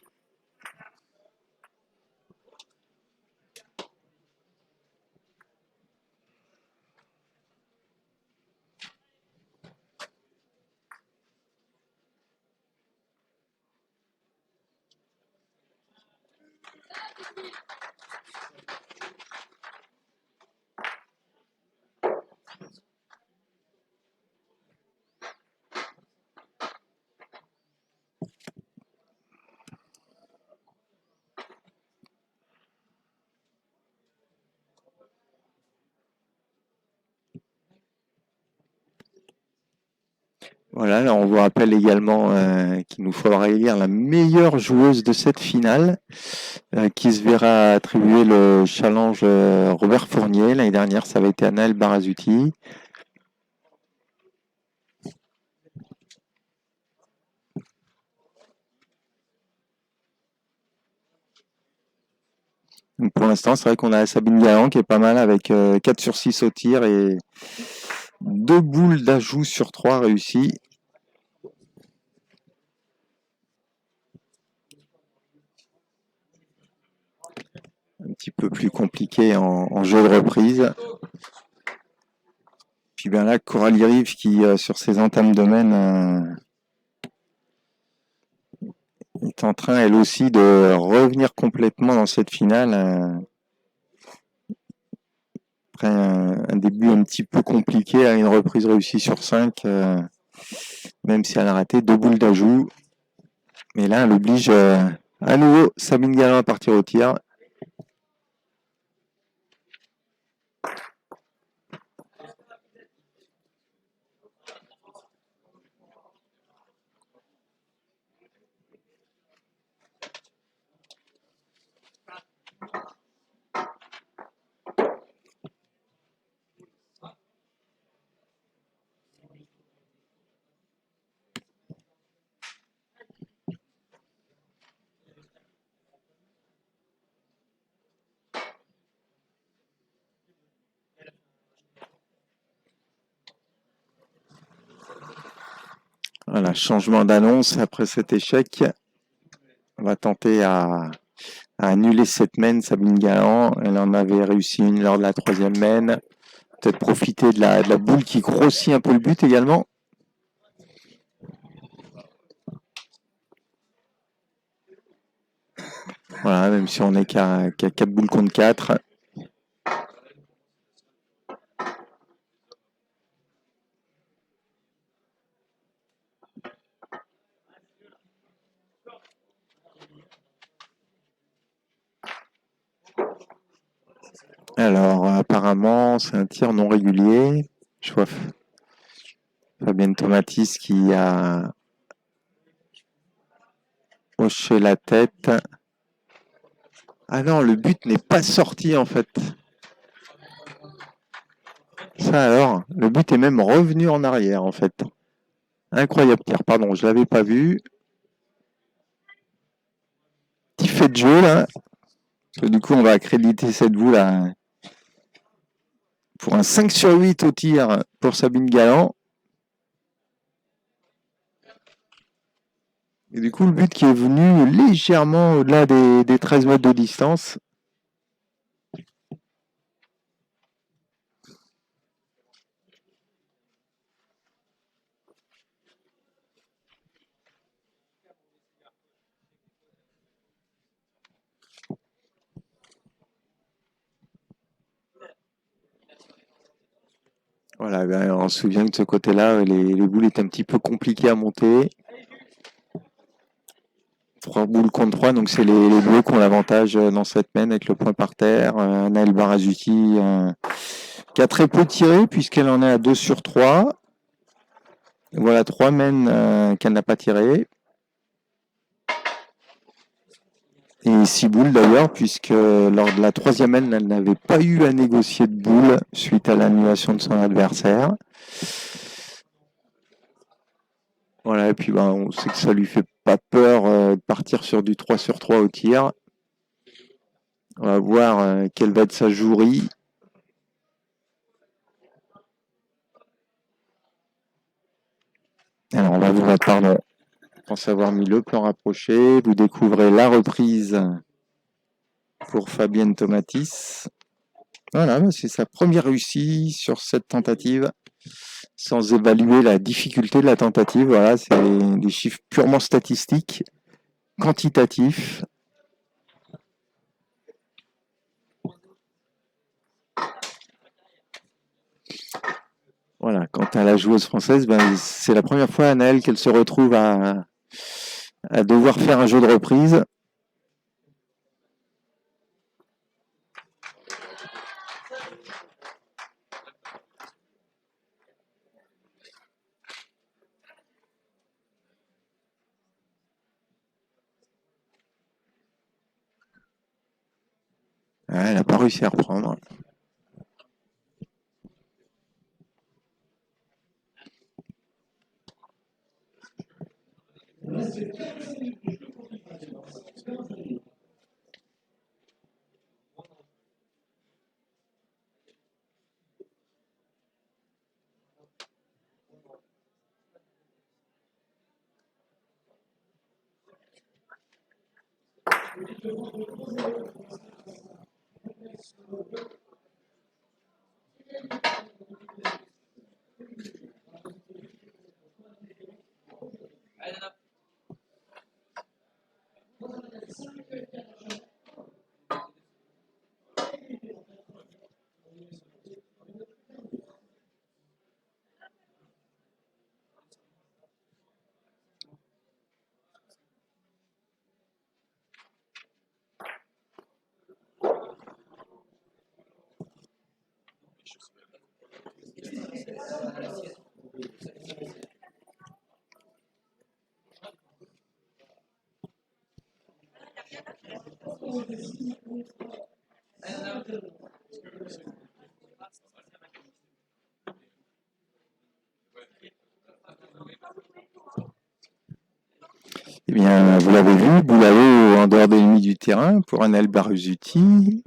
Voilà, là on vous rappelle également qu'il nous faudra élire la meilleure joueuse de cette finale, qui se verra attribuer le challenge Robert Fournier. L'année dernière, ça avait été Anaël Barazuti. Donc pour l'instant, c'est vrai qu'on a Sabine Galland qui est pas mal avec 4 sur 6 au tir et 2 boules d'ajout sur 3 réussies. Un petit peu plus compliqué en jeu de reprise. Puis bien là, Coralie Rive qui, sur ses entames de domaine, est en train elle aussi de revenir complètement dans cette finale. Après un début un petit peu compliqué, à une reprise réussie sur 5, même si elle a raté 2 boules d'ajout. Mais là, elle oblige à nouveau Sabine Galland à partir au tir. Voilà, changement d'annonce après cet échec. On va tenter à annuler cette main, Sabine Galland. Elle en avait réussi une lors de la 3e main. Peut-être profiter de la boule qui grossit un peu le but également. Voilà, même si on n'est qu'à 4 boules contre 4. Alors, apparemment, c'est un tir non régulier. Je vois Fabienne Tomatis qui a hoché la tête. Ah non, le but n'est pas sorti en fait. Ça alors, le but est même revenu en arrière en fait. Incroyable tir, pardon, je l'avais pas vu. Petit fait de jeu là. Parce que du coup, on va accréditer cette boule là pour un 5 sur 8 au tir pour Sabine Galland. Et du coup, le but qui est venu légèrement au-delà des 13 mètres de distance. Voilà, ben, on se souvient que de ce côté-là, les boules étaient un petit peu compliquées à monter. 3 boules contre 3, donc c'est les bleus qui ont l'avantage dans cette main avec le point par terre. Anaël Barazuti qui a très peu tiré puisqu'elle en est à 2 sur 3. Voilà 3 mains qu'elle n'a pas tiré. Et 6 boules d'ailleurs, puisque lors de la 3e main, elle n'avait pas eu à négocier de boules suite à l'annulation de son adversaire. Voilà, et puis ben, on sait que ça lui fait pas peur de partir sur du 3 sur 3 au tir. On va voir quelle va être sa jouerie. Alors on va vous pardon. Je pense avoir mis le plan rapproché. Vous découvrez la reprise pour Fabienne Tomatis. Voilà, c'est sa première réussite sur cette tentative, sans évaluer la difficulté de la tentative. Voilà, c'est des chiffres purement statistiques, quantitatifs. Voilà, quant à la joueuse française, ben, c'est la première fois, Anaëlle, qu'elle se retrouve à devoir faire un jeu de reprise. elle n'a pas réussi à reprendre. Eh bien, vous l'avez vu, Boulao en dehors des limites du terrain pour un Albaruzuti.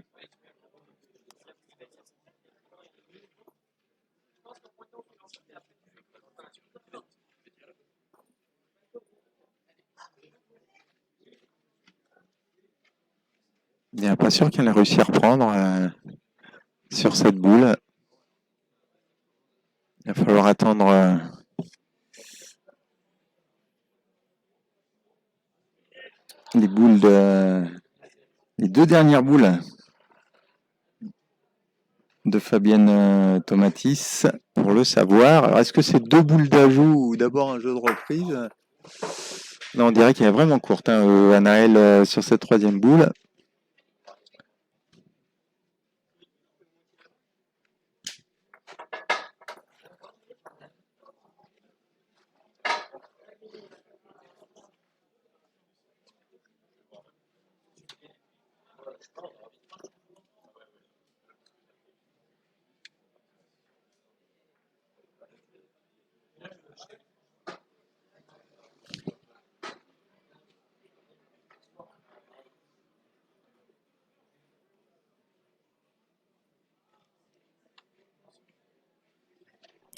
Bien, pas sûr qu'elle ait réussi à reprendre sur cette boule. Il va falloir attendre les boules les deux dernières boules de Fabienne Tomatis pour le savoir. Alors, est-ce que c'est deux boules d'ajout ou d'abord un jeu de reprise? Non, on dirait qu'elle est vraiment courte, hein, Anaël, sur cette troisième boule.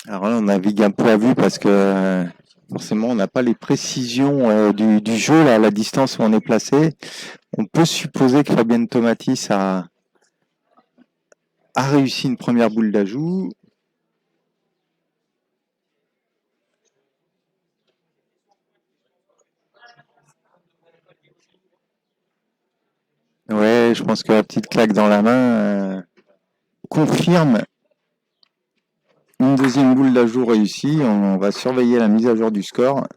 Alors là, on navigue un peu à vue parce que forcément, on n'a pas les précisions du jeu, là, à la distance où on est placé. On peut supposer que Fabienne Tomatis a réussi une première boule d'ajout. Ouais, je pense que la petite claque dans la main confirme une deuxième boule d'ajout réussie. On va surveiller la mise à jour du score.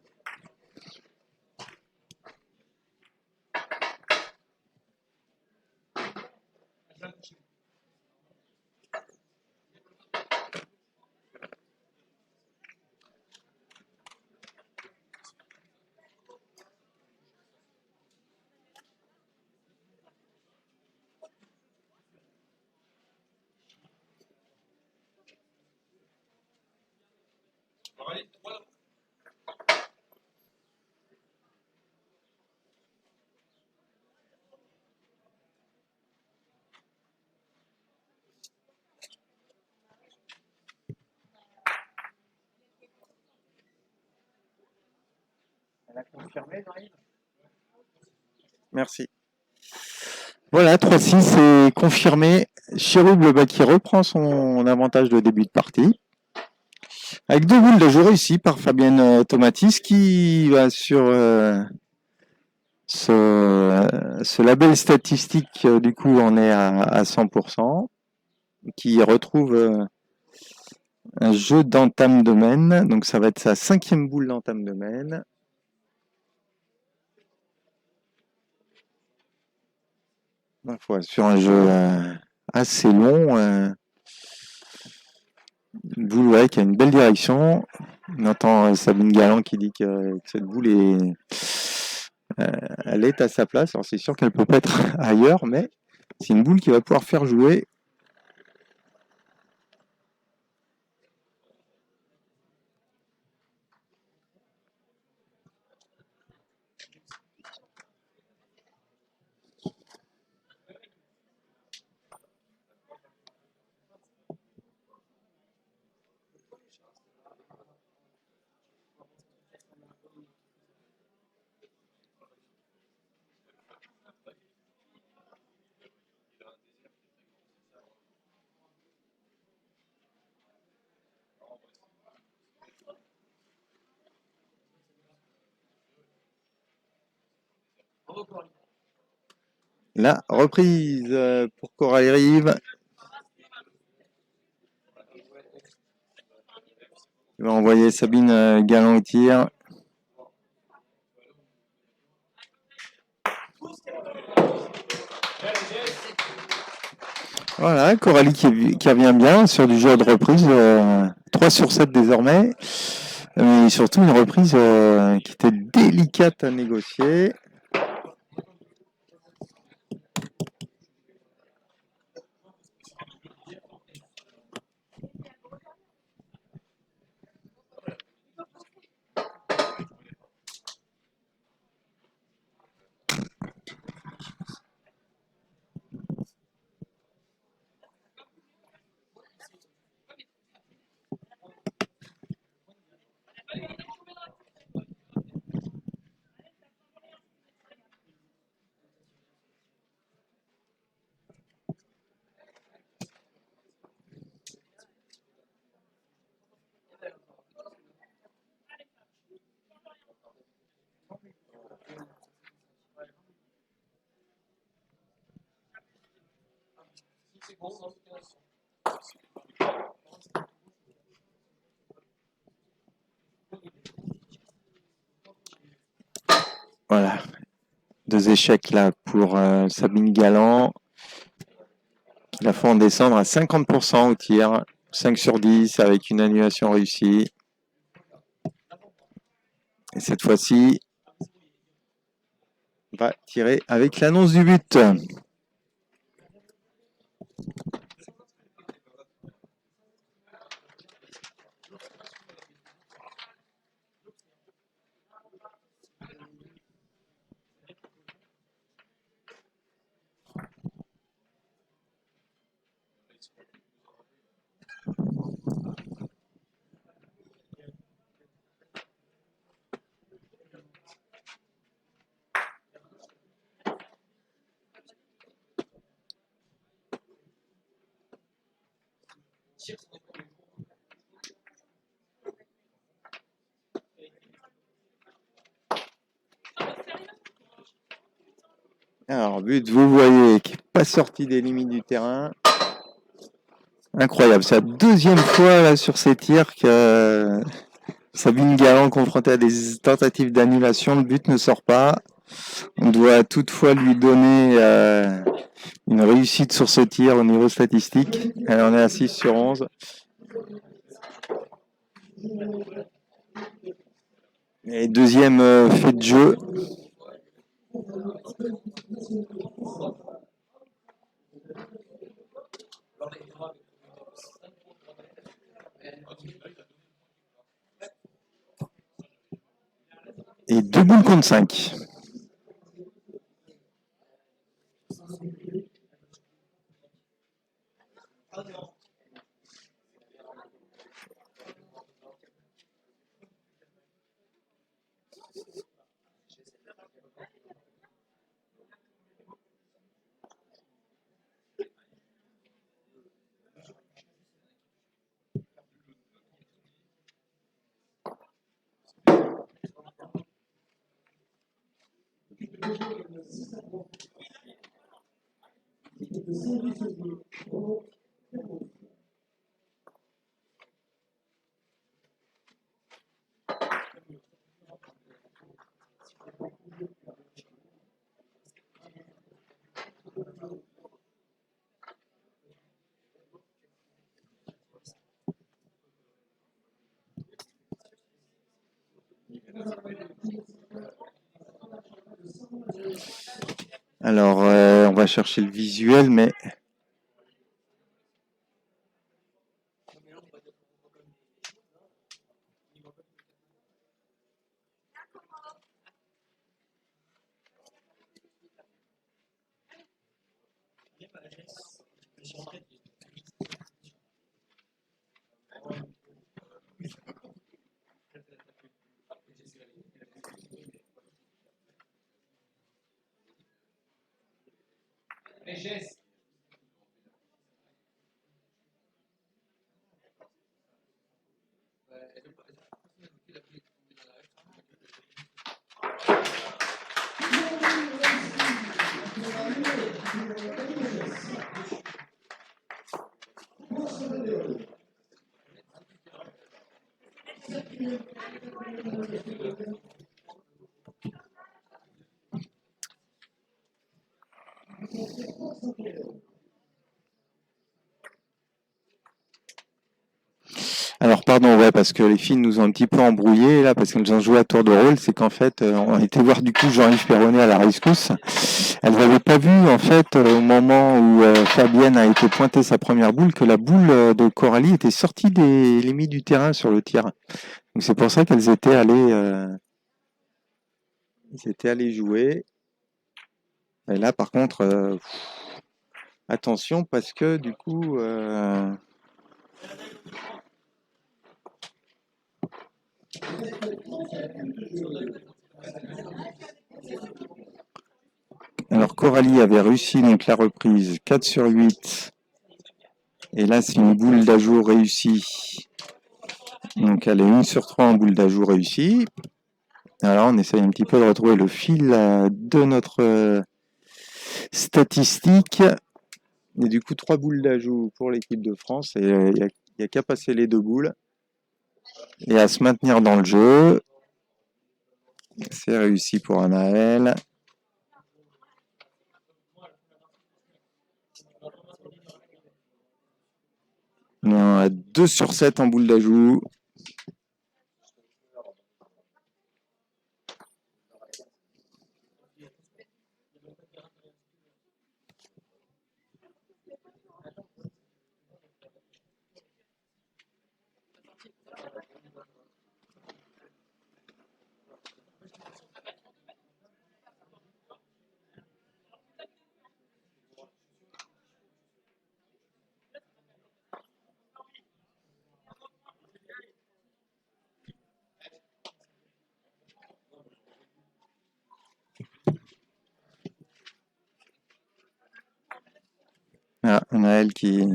Elle a confirmé, Marie ? Merci. Voilà, 3-6 c'est confirmé. Cherub qui reprend son avantage de début de partie. Avec deux boules de jeu réussies par Fabienne Tomatis qui va sur ce label statistique, du coup, on est à 100%, qui retrouve un jeu d'entame domaine. Donc ça va être sa 5e boule d'entame domaine. Donc, voilà, sur un jeu assez long, une boule qui a une belle direction. On entend Sabine Galland qui dit que cette boule elle est à sa place. Alors c'est sûr qu'elle peut pas être ailleurs, mais C'est une boule qui va pouvoir faire jouer. La reprise pour Coralie Rive. Il va envoyer Sabine Galland au tir. Voilà, Coralie qui revient bien sur du jeu de reprise. 3 sur 7 désormais. Mais surtout une reprise qui était délicate à négocier. Voilà. 2 échecs là pour Sabine Galland. Qui la font descendre à 50% au tir. 5 sur 10 avec une annulation réussie. Et cette fois-ci, on va tirer avec l'annonce du but. Alors, but, vous voyez, qui n'est pas sorti des limites du terrain. Incroyable, c'est la deuxième fois là, sur ces tirs que Sabine Galland confrontée à des tentatives d'annulation. Le but ne sort pas. On doit toutefois lui donner une réussite sur ce tir au niveau statistique. Elle en est à 6 sur 11. Et deuxième fait de jeu. Et 2 boules contre 5. Alors, on va va chercher le visuel, mais alors pardon, ouais, parce que les filles nous ont un petit peu embrouillés là, parce qu'elles ont joué à tour de rôle. C'est qu'en fait, on était voir du coup Jean-Yves Perronnet à la rescousse. Elles n'avaient pas vu en fait au moment où Fabienne a été pointée sa première boule que la boule de Coralie était sortie des limites du terrain sur le tir. Donc c'est pour ça qu'elles étaient allées jouer. Et là par contre, attention parce que du coup. Alors Coralie avait réussi donc la reprise 4 sur 8. Et là c'est une boule d'ajout réussie. Donc elle est 1 sur 3 en boule d'ajout réussie. Alors on essaye un petit peu de retrouver le fil de notre statistique. Et du coup 3 boules d'ajout pour l'équipe de France. Et il n'y a qu'à passer les 2 boules. Et à se maintenir dans le jeu. C'est réussi pour Anaël. On est à 2 sur 7 en boule d'ajout. Ah, Anaël qui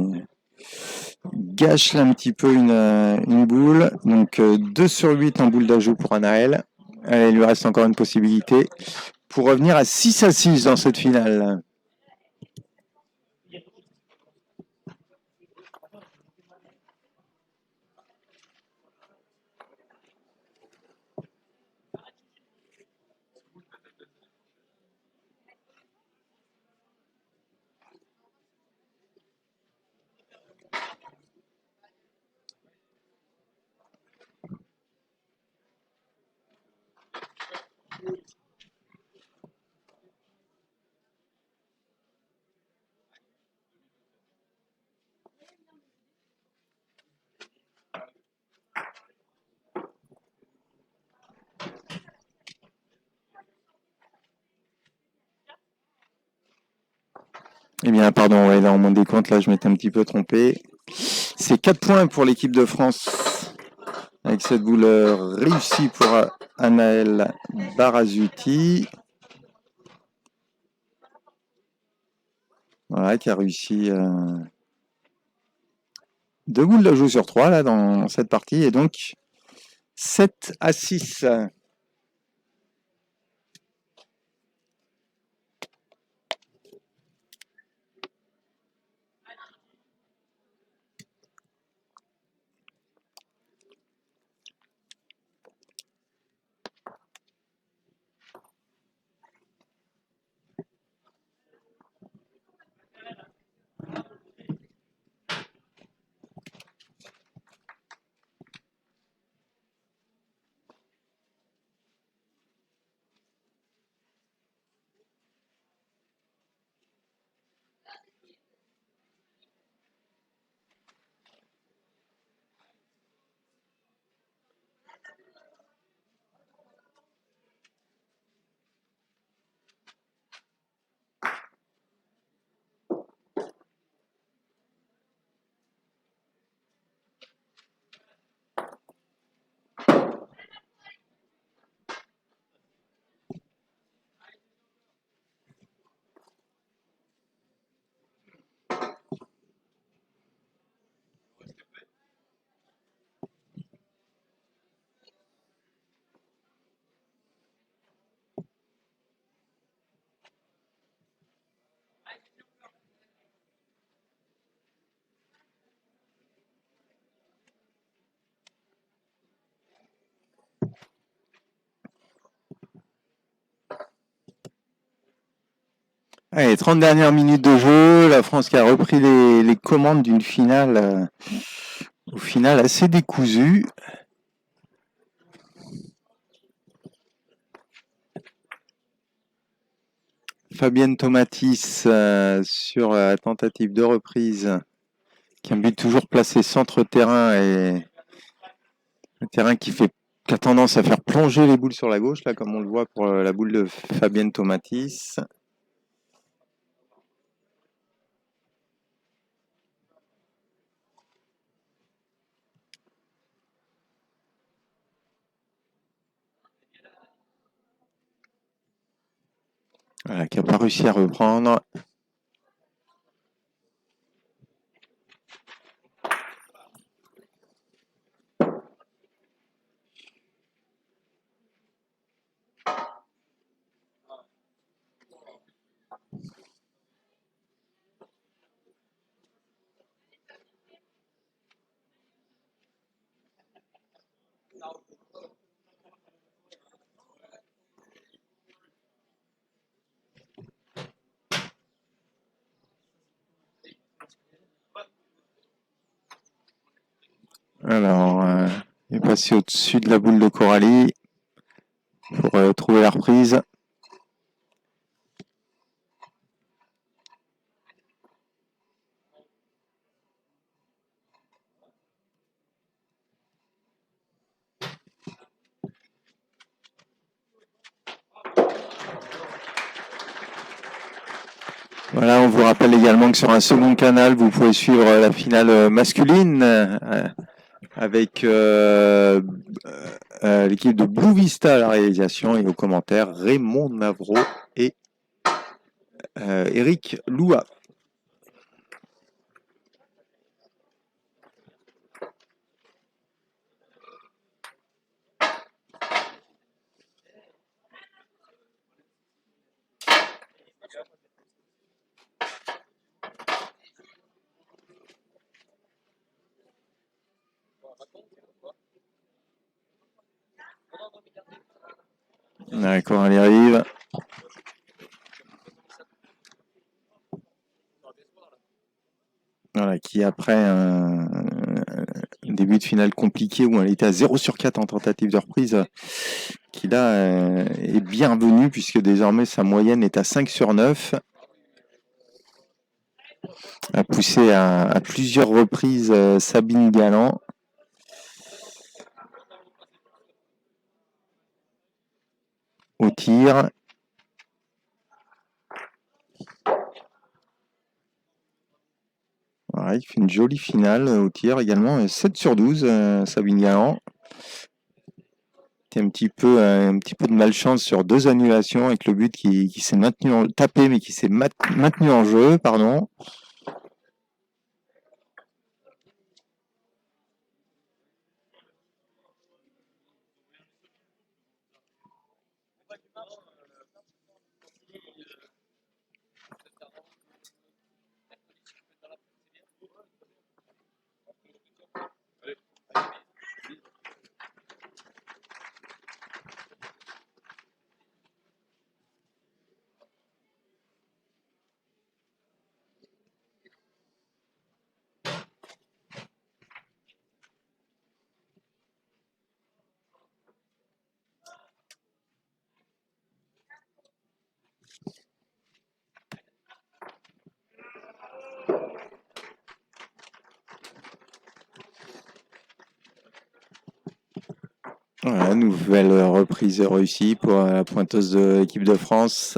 gâche là un petit peu une boule. Donc 2 sur 8 en boule d'ajout pour Anaël. Allez, il lui reste encore une possibilité pour revenir à 6-6 dans cette finale. Eh bien, pardon, ouais, là, on m'en décompte, là, je m'étais un petit peu trompé. C'est 4 points pour l'équipe de France, avec cette boule réussie pour Anaël Barazuti. Voilà, qui a réussi 2 boules d'ajout sur 3, là, dans cette partie, et donc 7-6. Allez, 30 dernières minutes de jeu. La France qui a repris les commandes d'une finale, au final, assez décousue. Fabienne Tomatis sur la tentative de reprise, qui a un but toujours placé centre-terrain et un terrain qui a tendance à faire plonger les boules sur la gauche, là, comme on le voit pour la boule de Fabienne Tomatis. Voilà, qui n'a pas réussi à reprendre. Alors, il est passé au-dessus de la boule de Coralie pour trouver la reprise. Voilà, on vous rappelle également que sur un second canal, vous pouvez suivre la finale masculine avec l'équipe de Blue Vista à la réalisation et aux commentaires Raymond Navreau et Eric Loua. D'accord, elle y arrive. Voilà, qui après un début de finale compliqué où elle était à 0 sur 4 en tentative de reprise, qui là est bienvenue puisque désormais sa moyenne est à 5 sur 9. A poussé à plusieurs reprises Sabine Galland. Au tir. Voilà, il fait une jolie finale au tir également. 7 sur 12, Sabine Galland. Un petit peu de malchance sur 2 annulations avec le but qui s'est tapé mais qui s'est maintenu en jeu, pardon. Voilà, nouvelle reprise réussie pour la pointeuse de l'équipe de France.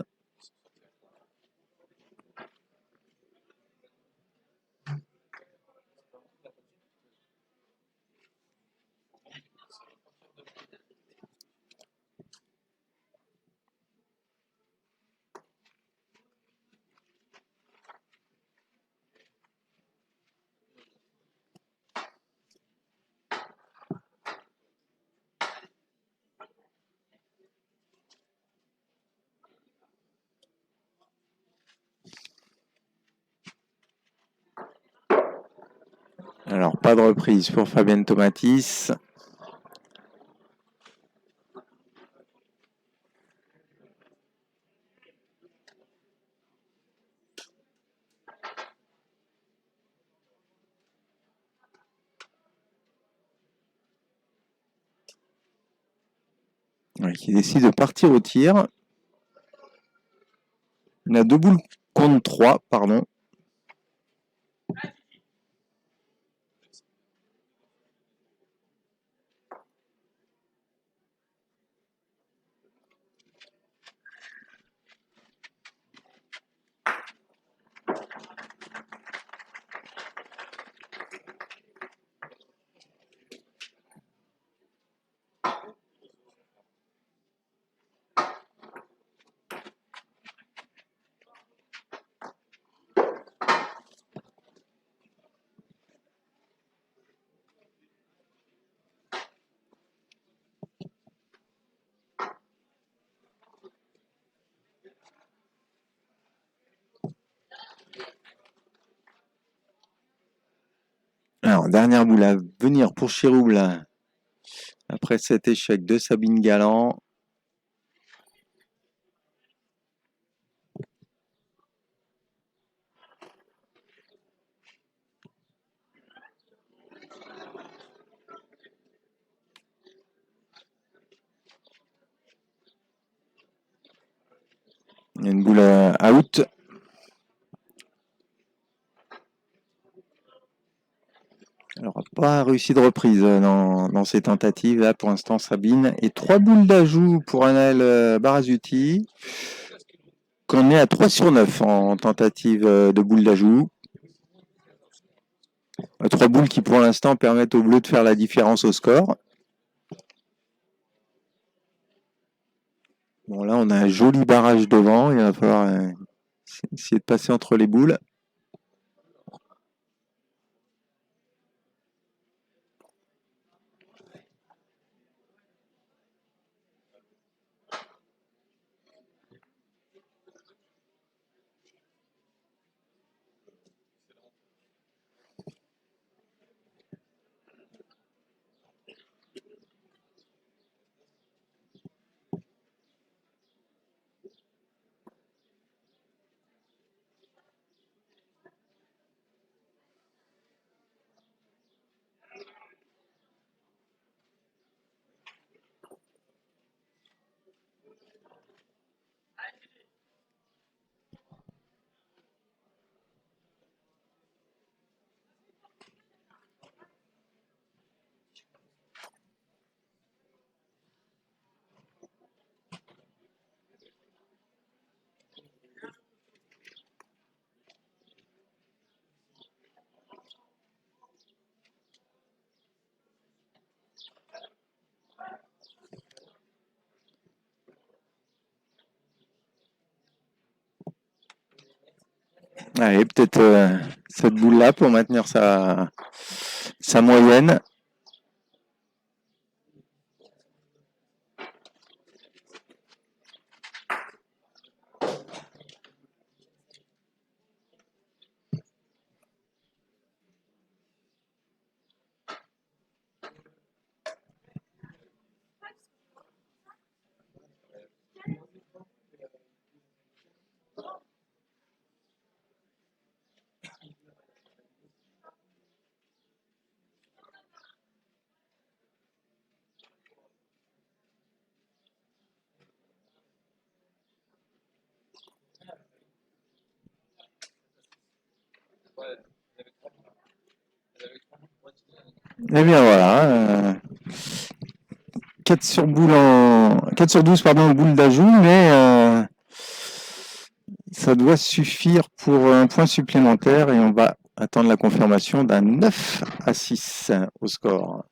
Alors, pas de reprise pour Fabienne Tomatis. Ouais, qui décide de partir au tir. Il a 2 boules contre 3, pardon. Alors, dernière boule à venir pour Chirouble. Après cet échec de Sabine Galland. Il y a une boule out. Alors, pas réussi de reprise dans ces tentatives. Là, pour l'instant, Sabine. Et 3 boules d'ajout pour Anaël Barazuti. Qu'on est à 3 sur 9 en tentative de boules d'ajout. 3 boules qui, pour l'instant, permettent aux Bleus de faire la différence au score. Bon, là, on a un joli barrage devant. Il va falloir essayer de passer entre les boules. Allez, peut-être cette boule-là pour maintenir sa moyenne. Eh bien voilà, 4 sur 12 pardon, boules d'ajout, mais ça doit suffire pour un point supplémentaire et on va attendre la confirmation d'un 9-6 au score.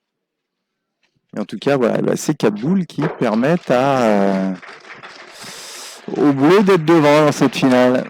Et en tout cas, voilà, ces 4 boules qui permettent aux Bleus d'être devant dans cette finale.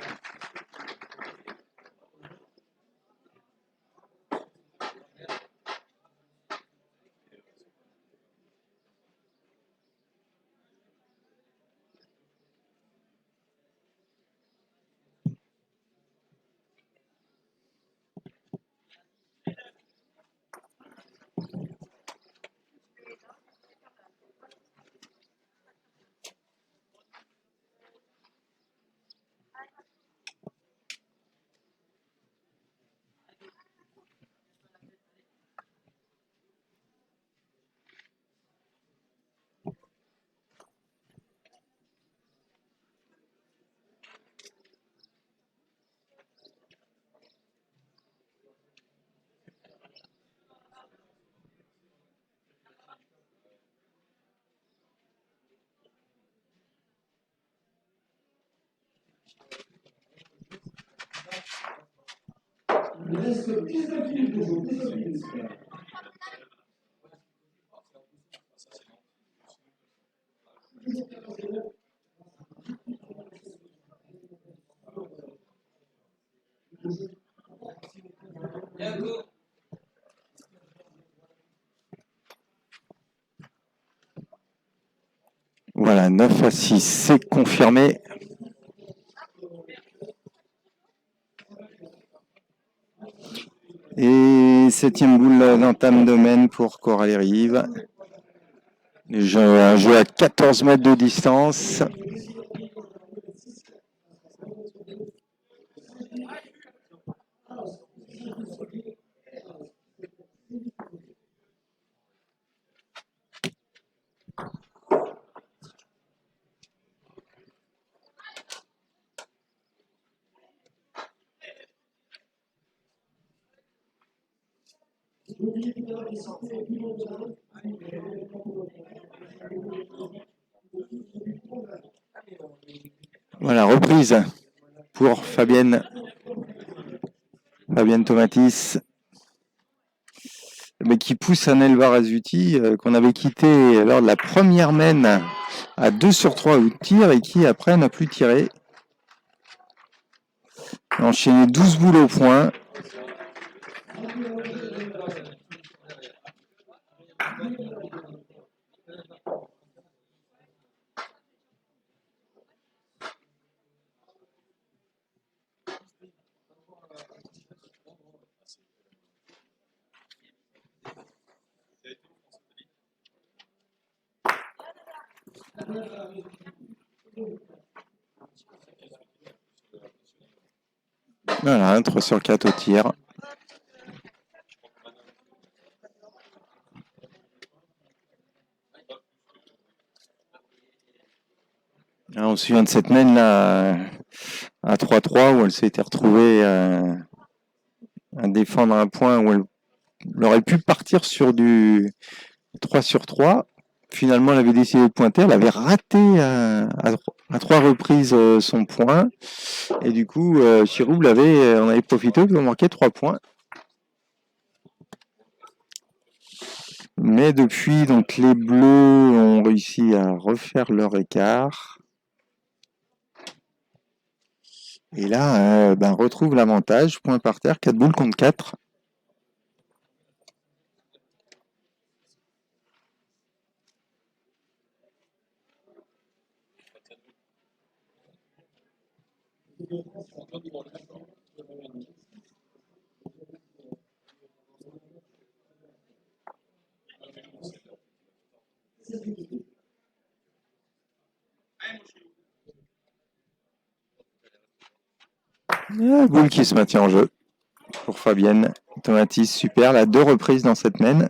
Il reste 19 minutes de jeu, 19 minutes. Voilà, 9-6, c'est confirmé. Et septième boule d'entame domaine pour Coralie Rive. Un jeu à 14 mètres de distance. Voilà, reprise pour Fabienne Tomatis, mais qui pousse Anel Varazuti, qu'on avait quitté lors de la première mène à 2/3 au tir et qui après n'a plus tiré. Enchaîné 12 boules au point. Voilà, un 3/4 au tir. Alors, on se souvient de cette mène-là à 3-3 où elle s'était retrouvée à défendre un point où elle aurait pu partir sur du 3/3. Finalement, elle avait décidé de pointer. Elle avait raté à 3 reprises son point. Et du coup, Chirouble on avait profité pour marquer 3 points. Mais depuis, donc, les Bleus ont réussi à refaire leur écart. Et là, retrouve l'avantage. Point par terre, 4 boules contre 4. Boule qui se maintient en jeu pour Fabienne Tomatis. Super, elle a 2 reprises dans cette mène.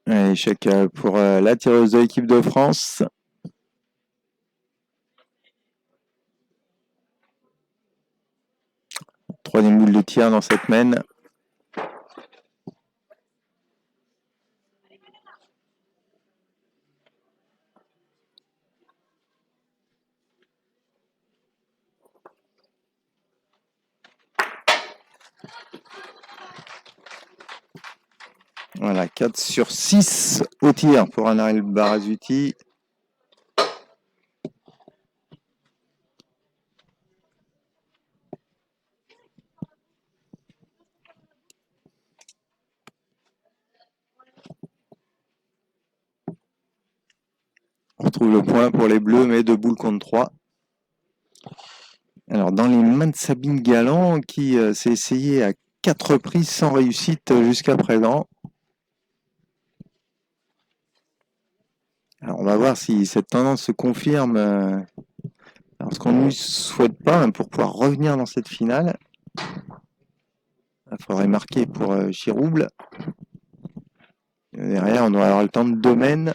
Échec pour la tireuse de l'équipe de France. Troisième boule de tir dans cette mène. Voilà, 4/6 au tir pour Anel Varazuti. retrouve le point pour les Bleus, mais 2 boules contre 3. Alors, dans les mains de Sabine Galland, qui s'est essayée à 4 reprises sans réussite jusqu'à présent. Alors, on va voir si cette tendance se confirme. Alors, ce qu'on ne lui souhaite pas, hein, pour pouvoir revenir dans cette finale. Il faudrait marquer pour Chirouble. Derrière, on doit avoir le temps de domaine.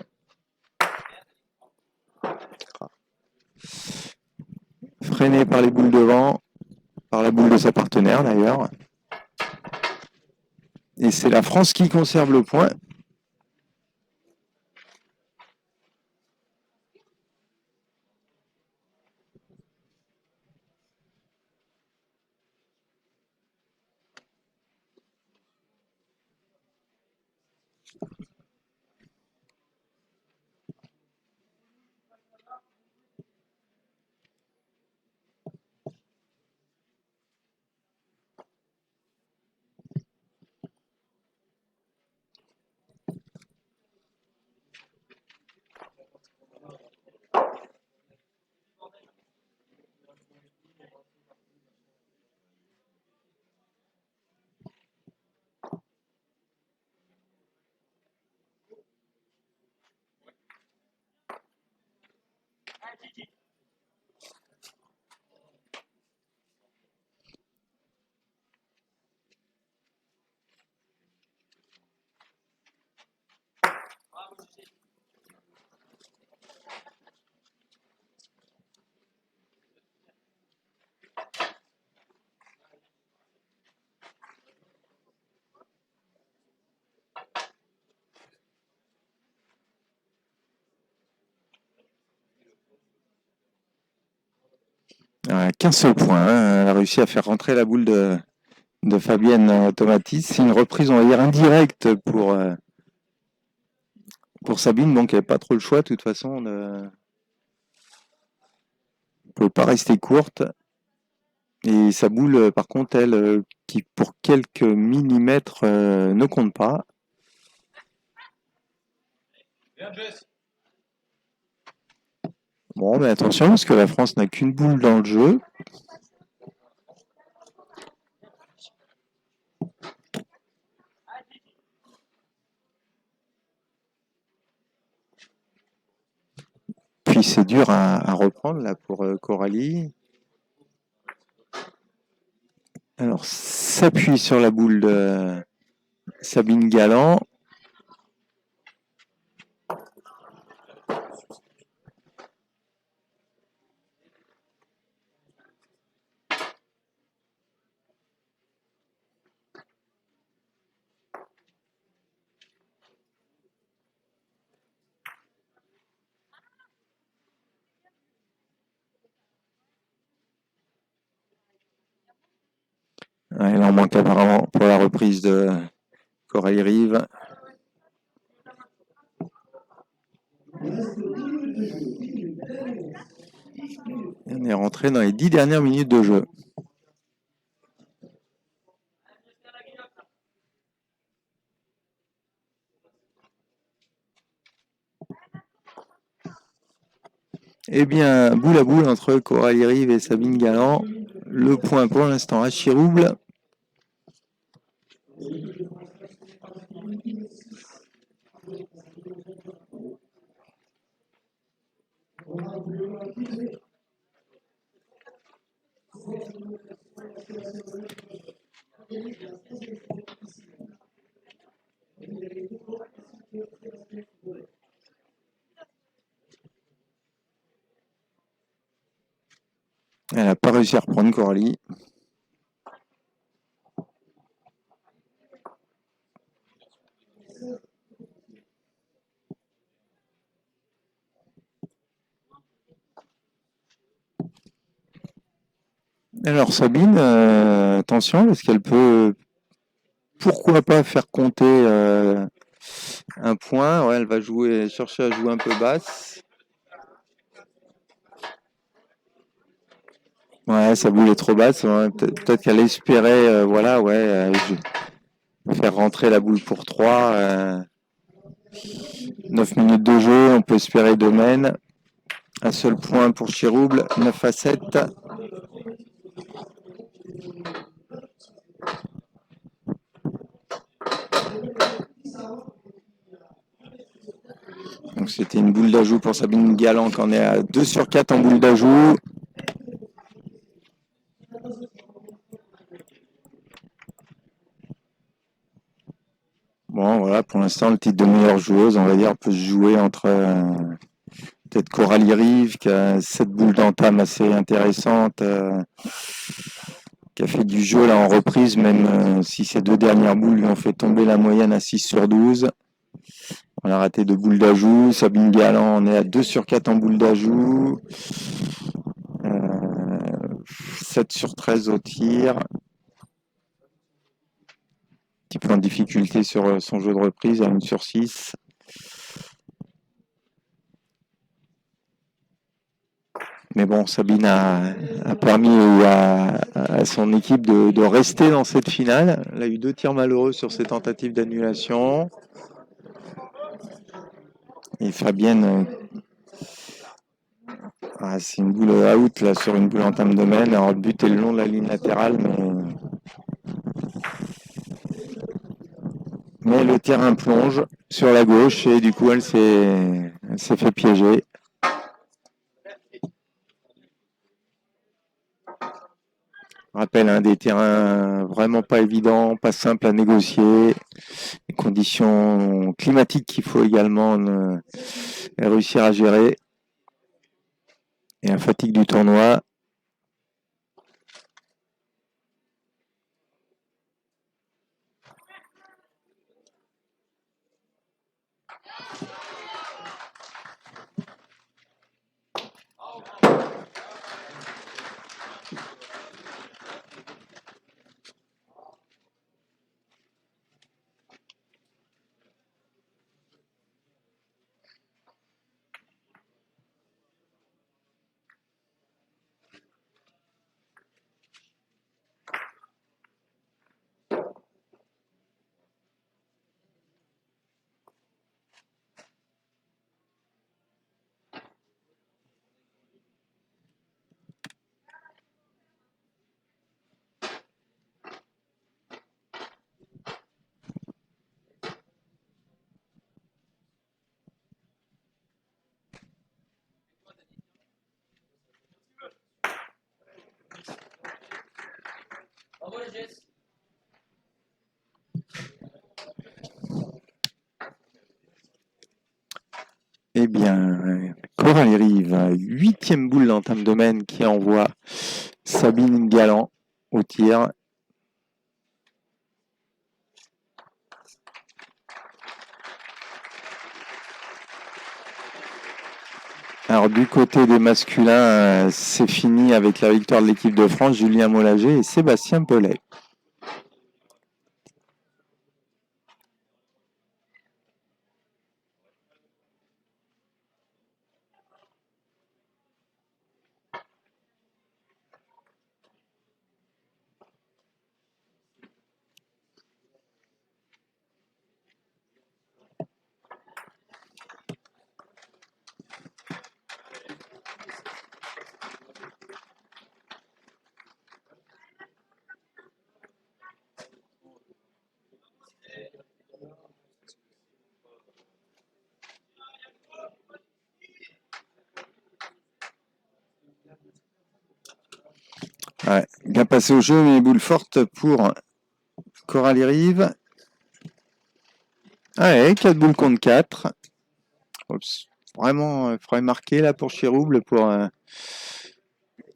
Freiné par les boules devant, par la boule de sa partenaire d'ailleurs. Et c'est la France qui conserve le point. Qu'un seul point, hein. Elle a réussi à faire rentrer la boule de Fabienne Tomatis. C'est une reprise, on va dire, indirecte pour Sabine, donc elle n'avait pas trop le choix de toute façon. Elle ne pouvait pas rester courte. Et sa boule, par contre, elle, qui pour quelques millimètres ne compte pas. Bon, mais attention, parce que la France n'a qu'une boule dans le jeu. Puis c'est dur à reprendre là pour Coralie. Alors, s'appuie sur la boule de Sabine Galland. Ouais, il en manque apparemment pour la reprise de Coralie Rive. On est rentré dans les 10 dernières minutes de jeu. Eh bien, boule à boule entre Coralie Rive et Sabine Galland. Le point pour l'instant à Chirouble. Elle n'a pas réussi à reprendre Coralie. Alors Sabine, attention, parce qu'elle peut, pourquoi pas faire compter un point. Ouais, elle va chercher à jouer un peu basse. Ouais, sa boule est trop basse. Ouais, peut-être qu'elle espérait, faire rentrer la boule pour 3. 9 minutes de jeu, on peut espérer domaine. Un seul point pour Chirouble, 9-7. Donc c'était une boule d'ajout pour Sabine Galland qui en est à 2 sur 4 en boule d'ajout. Bon voilà, pour l'instant le titre de meilleure joueuse, on va dire, peut se jouer entre peut-être Coralie Rive qui a cette boule d'entame assez intéressante, qui a fait du jeu là en reprise, même si ces deux dernières boules lui ont fait tomber la moyenne à 6 sur 12. On a raté 2 boules d'ajout. Sabine Galland, on est à 2 sur 4 en boule d'ajout. 7 sur 13 au tir. Un petit peu en difficulté sur son jeu de reprise à 1 sur 6. Mais bon, Sabine a permis à son équipe de rester dans cette finale. Elle a eu 2 tirs malheureux sur ses tentatives d'annulation. Et Fabienne, c'est une boule out là, sur une boule en termes de domaine. Alors le but est le long de la ligne latérale, mais le terrain plonge sur la gauche et du coup elle s'est fait piéger. Je rappelle, des terrains vraiment pas évidents, pas simples à négocier, des conditions climatiques qu'il faut également réussir à gérer. Et la fatigue du tournoi. Eh bien, Coralie Rive, 8e boule d'entame domaine qui envoie Sabine Galland au tir. Alors du côté des masculins, c'est fini avec la victoire de l'équipe de France, Julien Mollager et Sébastien Pellet. Ouais, bien passé au jeu, mais boule forte pour Coralie Rive. Allez, 4 boules contre 4. Oups. Vraiment, il faudrait marquer là pour Chirouble pour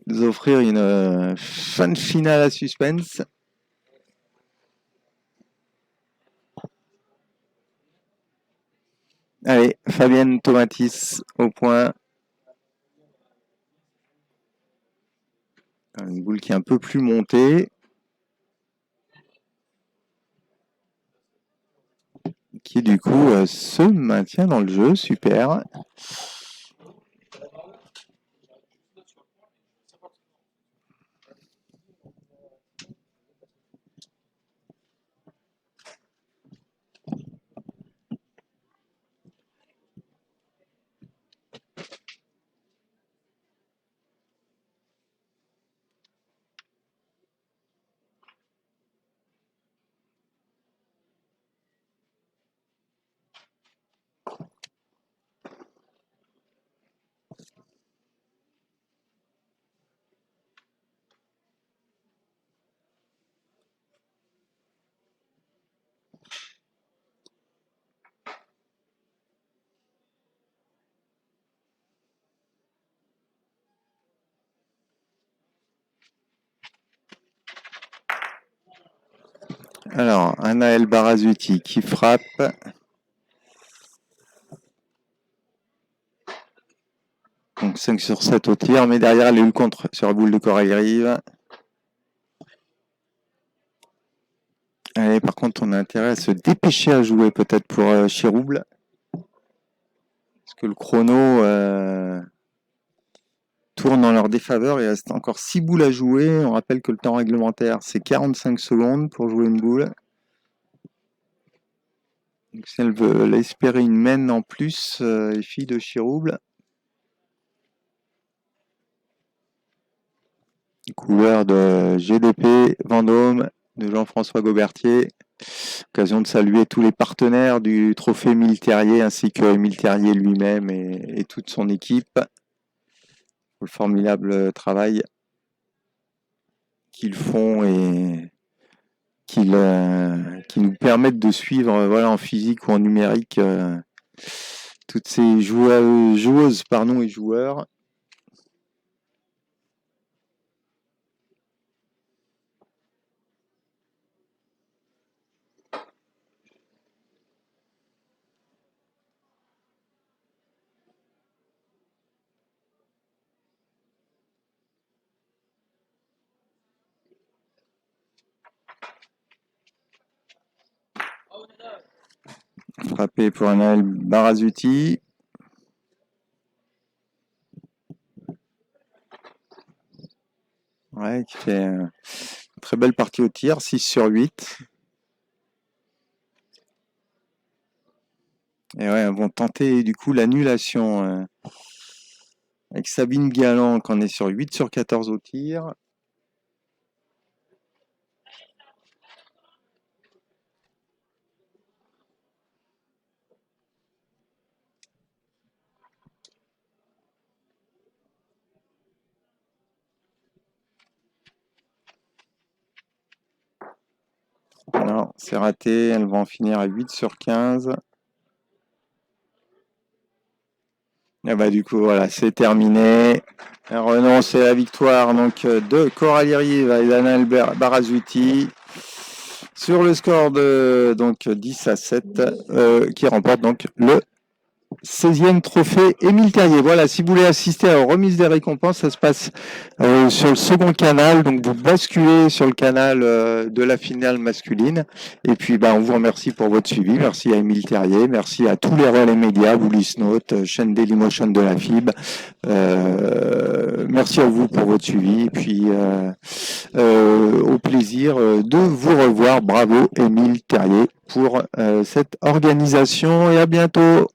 nous offrir une fin de finale à suspense. Allez, Fabienne Tomatis au point. Une boule qui est un peu plus montée. Qui du coup se maintient dans le jeu, super. Alors, Anaël Barazuti qui frappe. Donc 5 sur 7 au tir, mais derrière elle a eu le contre sur la boule de Corail Rive. Allez, par contre, on a intérêt à se dépêcher à jouer peut-être pour Chirouble. Parce que le chrono tourne en leur défaveur. Il reste encore 6 boules à jouer. On rappelle que le temps réglementaire, c'est 45 secondes pour jouer une boule. Donc, si elle veut espérer une main en plus, les filles de Chirouble. Couleur de GDP Vendôme, de Jean-François Gobertier. Occasion de saluer tous les partenaires du trophée Émile Terrier ainsi que Émile Terrier lui-même et toute son équipe pour le formidable travail qu'ils font et qui nous permettent de suivre voilà, en physique ou en numérique toutes ces joueuses et joueurs. Frappé pour Anaël Barazuti. Ouais, qui fait une très belle partie au tir, 6 sur 8. Et ouais, vont tenter du coup l'annulation avec Sabine Galland qui en est sur 8 sur 14 au tir. Non, c'est raté, elle va en finir à 8 sur 15. Et bah du coup voilà, c'est terminé. Elle renonce à la victoire donc de Coralie Rive et d'Anaël Barazuti sur le score de donc 10 à 7 qui remporte donc le 16e trophée Émile Terrier. Voilà, si vous voulez assister à la remise des récompenses, ça se passe sur le second canal. Donc, vous basculez sur le canal de la finale masculine. Et puis, on vous remercie pour votre suivi. Merci à Émile Terrier. Merci à tous les relais médias, Woolis Note, chaîne Dailymotion de la FIB. Merci à vous pour votre suivi. Et puis, au plaisir de vous revoir. Bravo, Émile Terrier, pour cette organisation. Et à bientôt.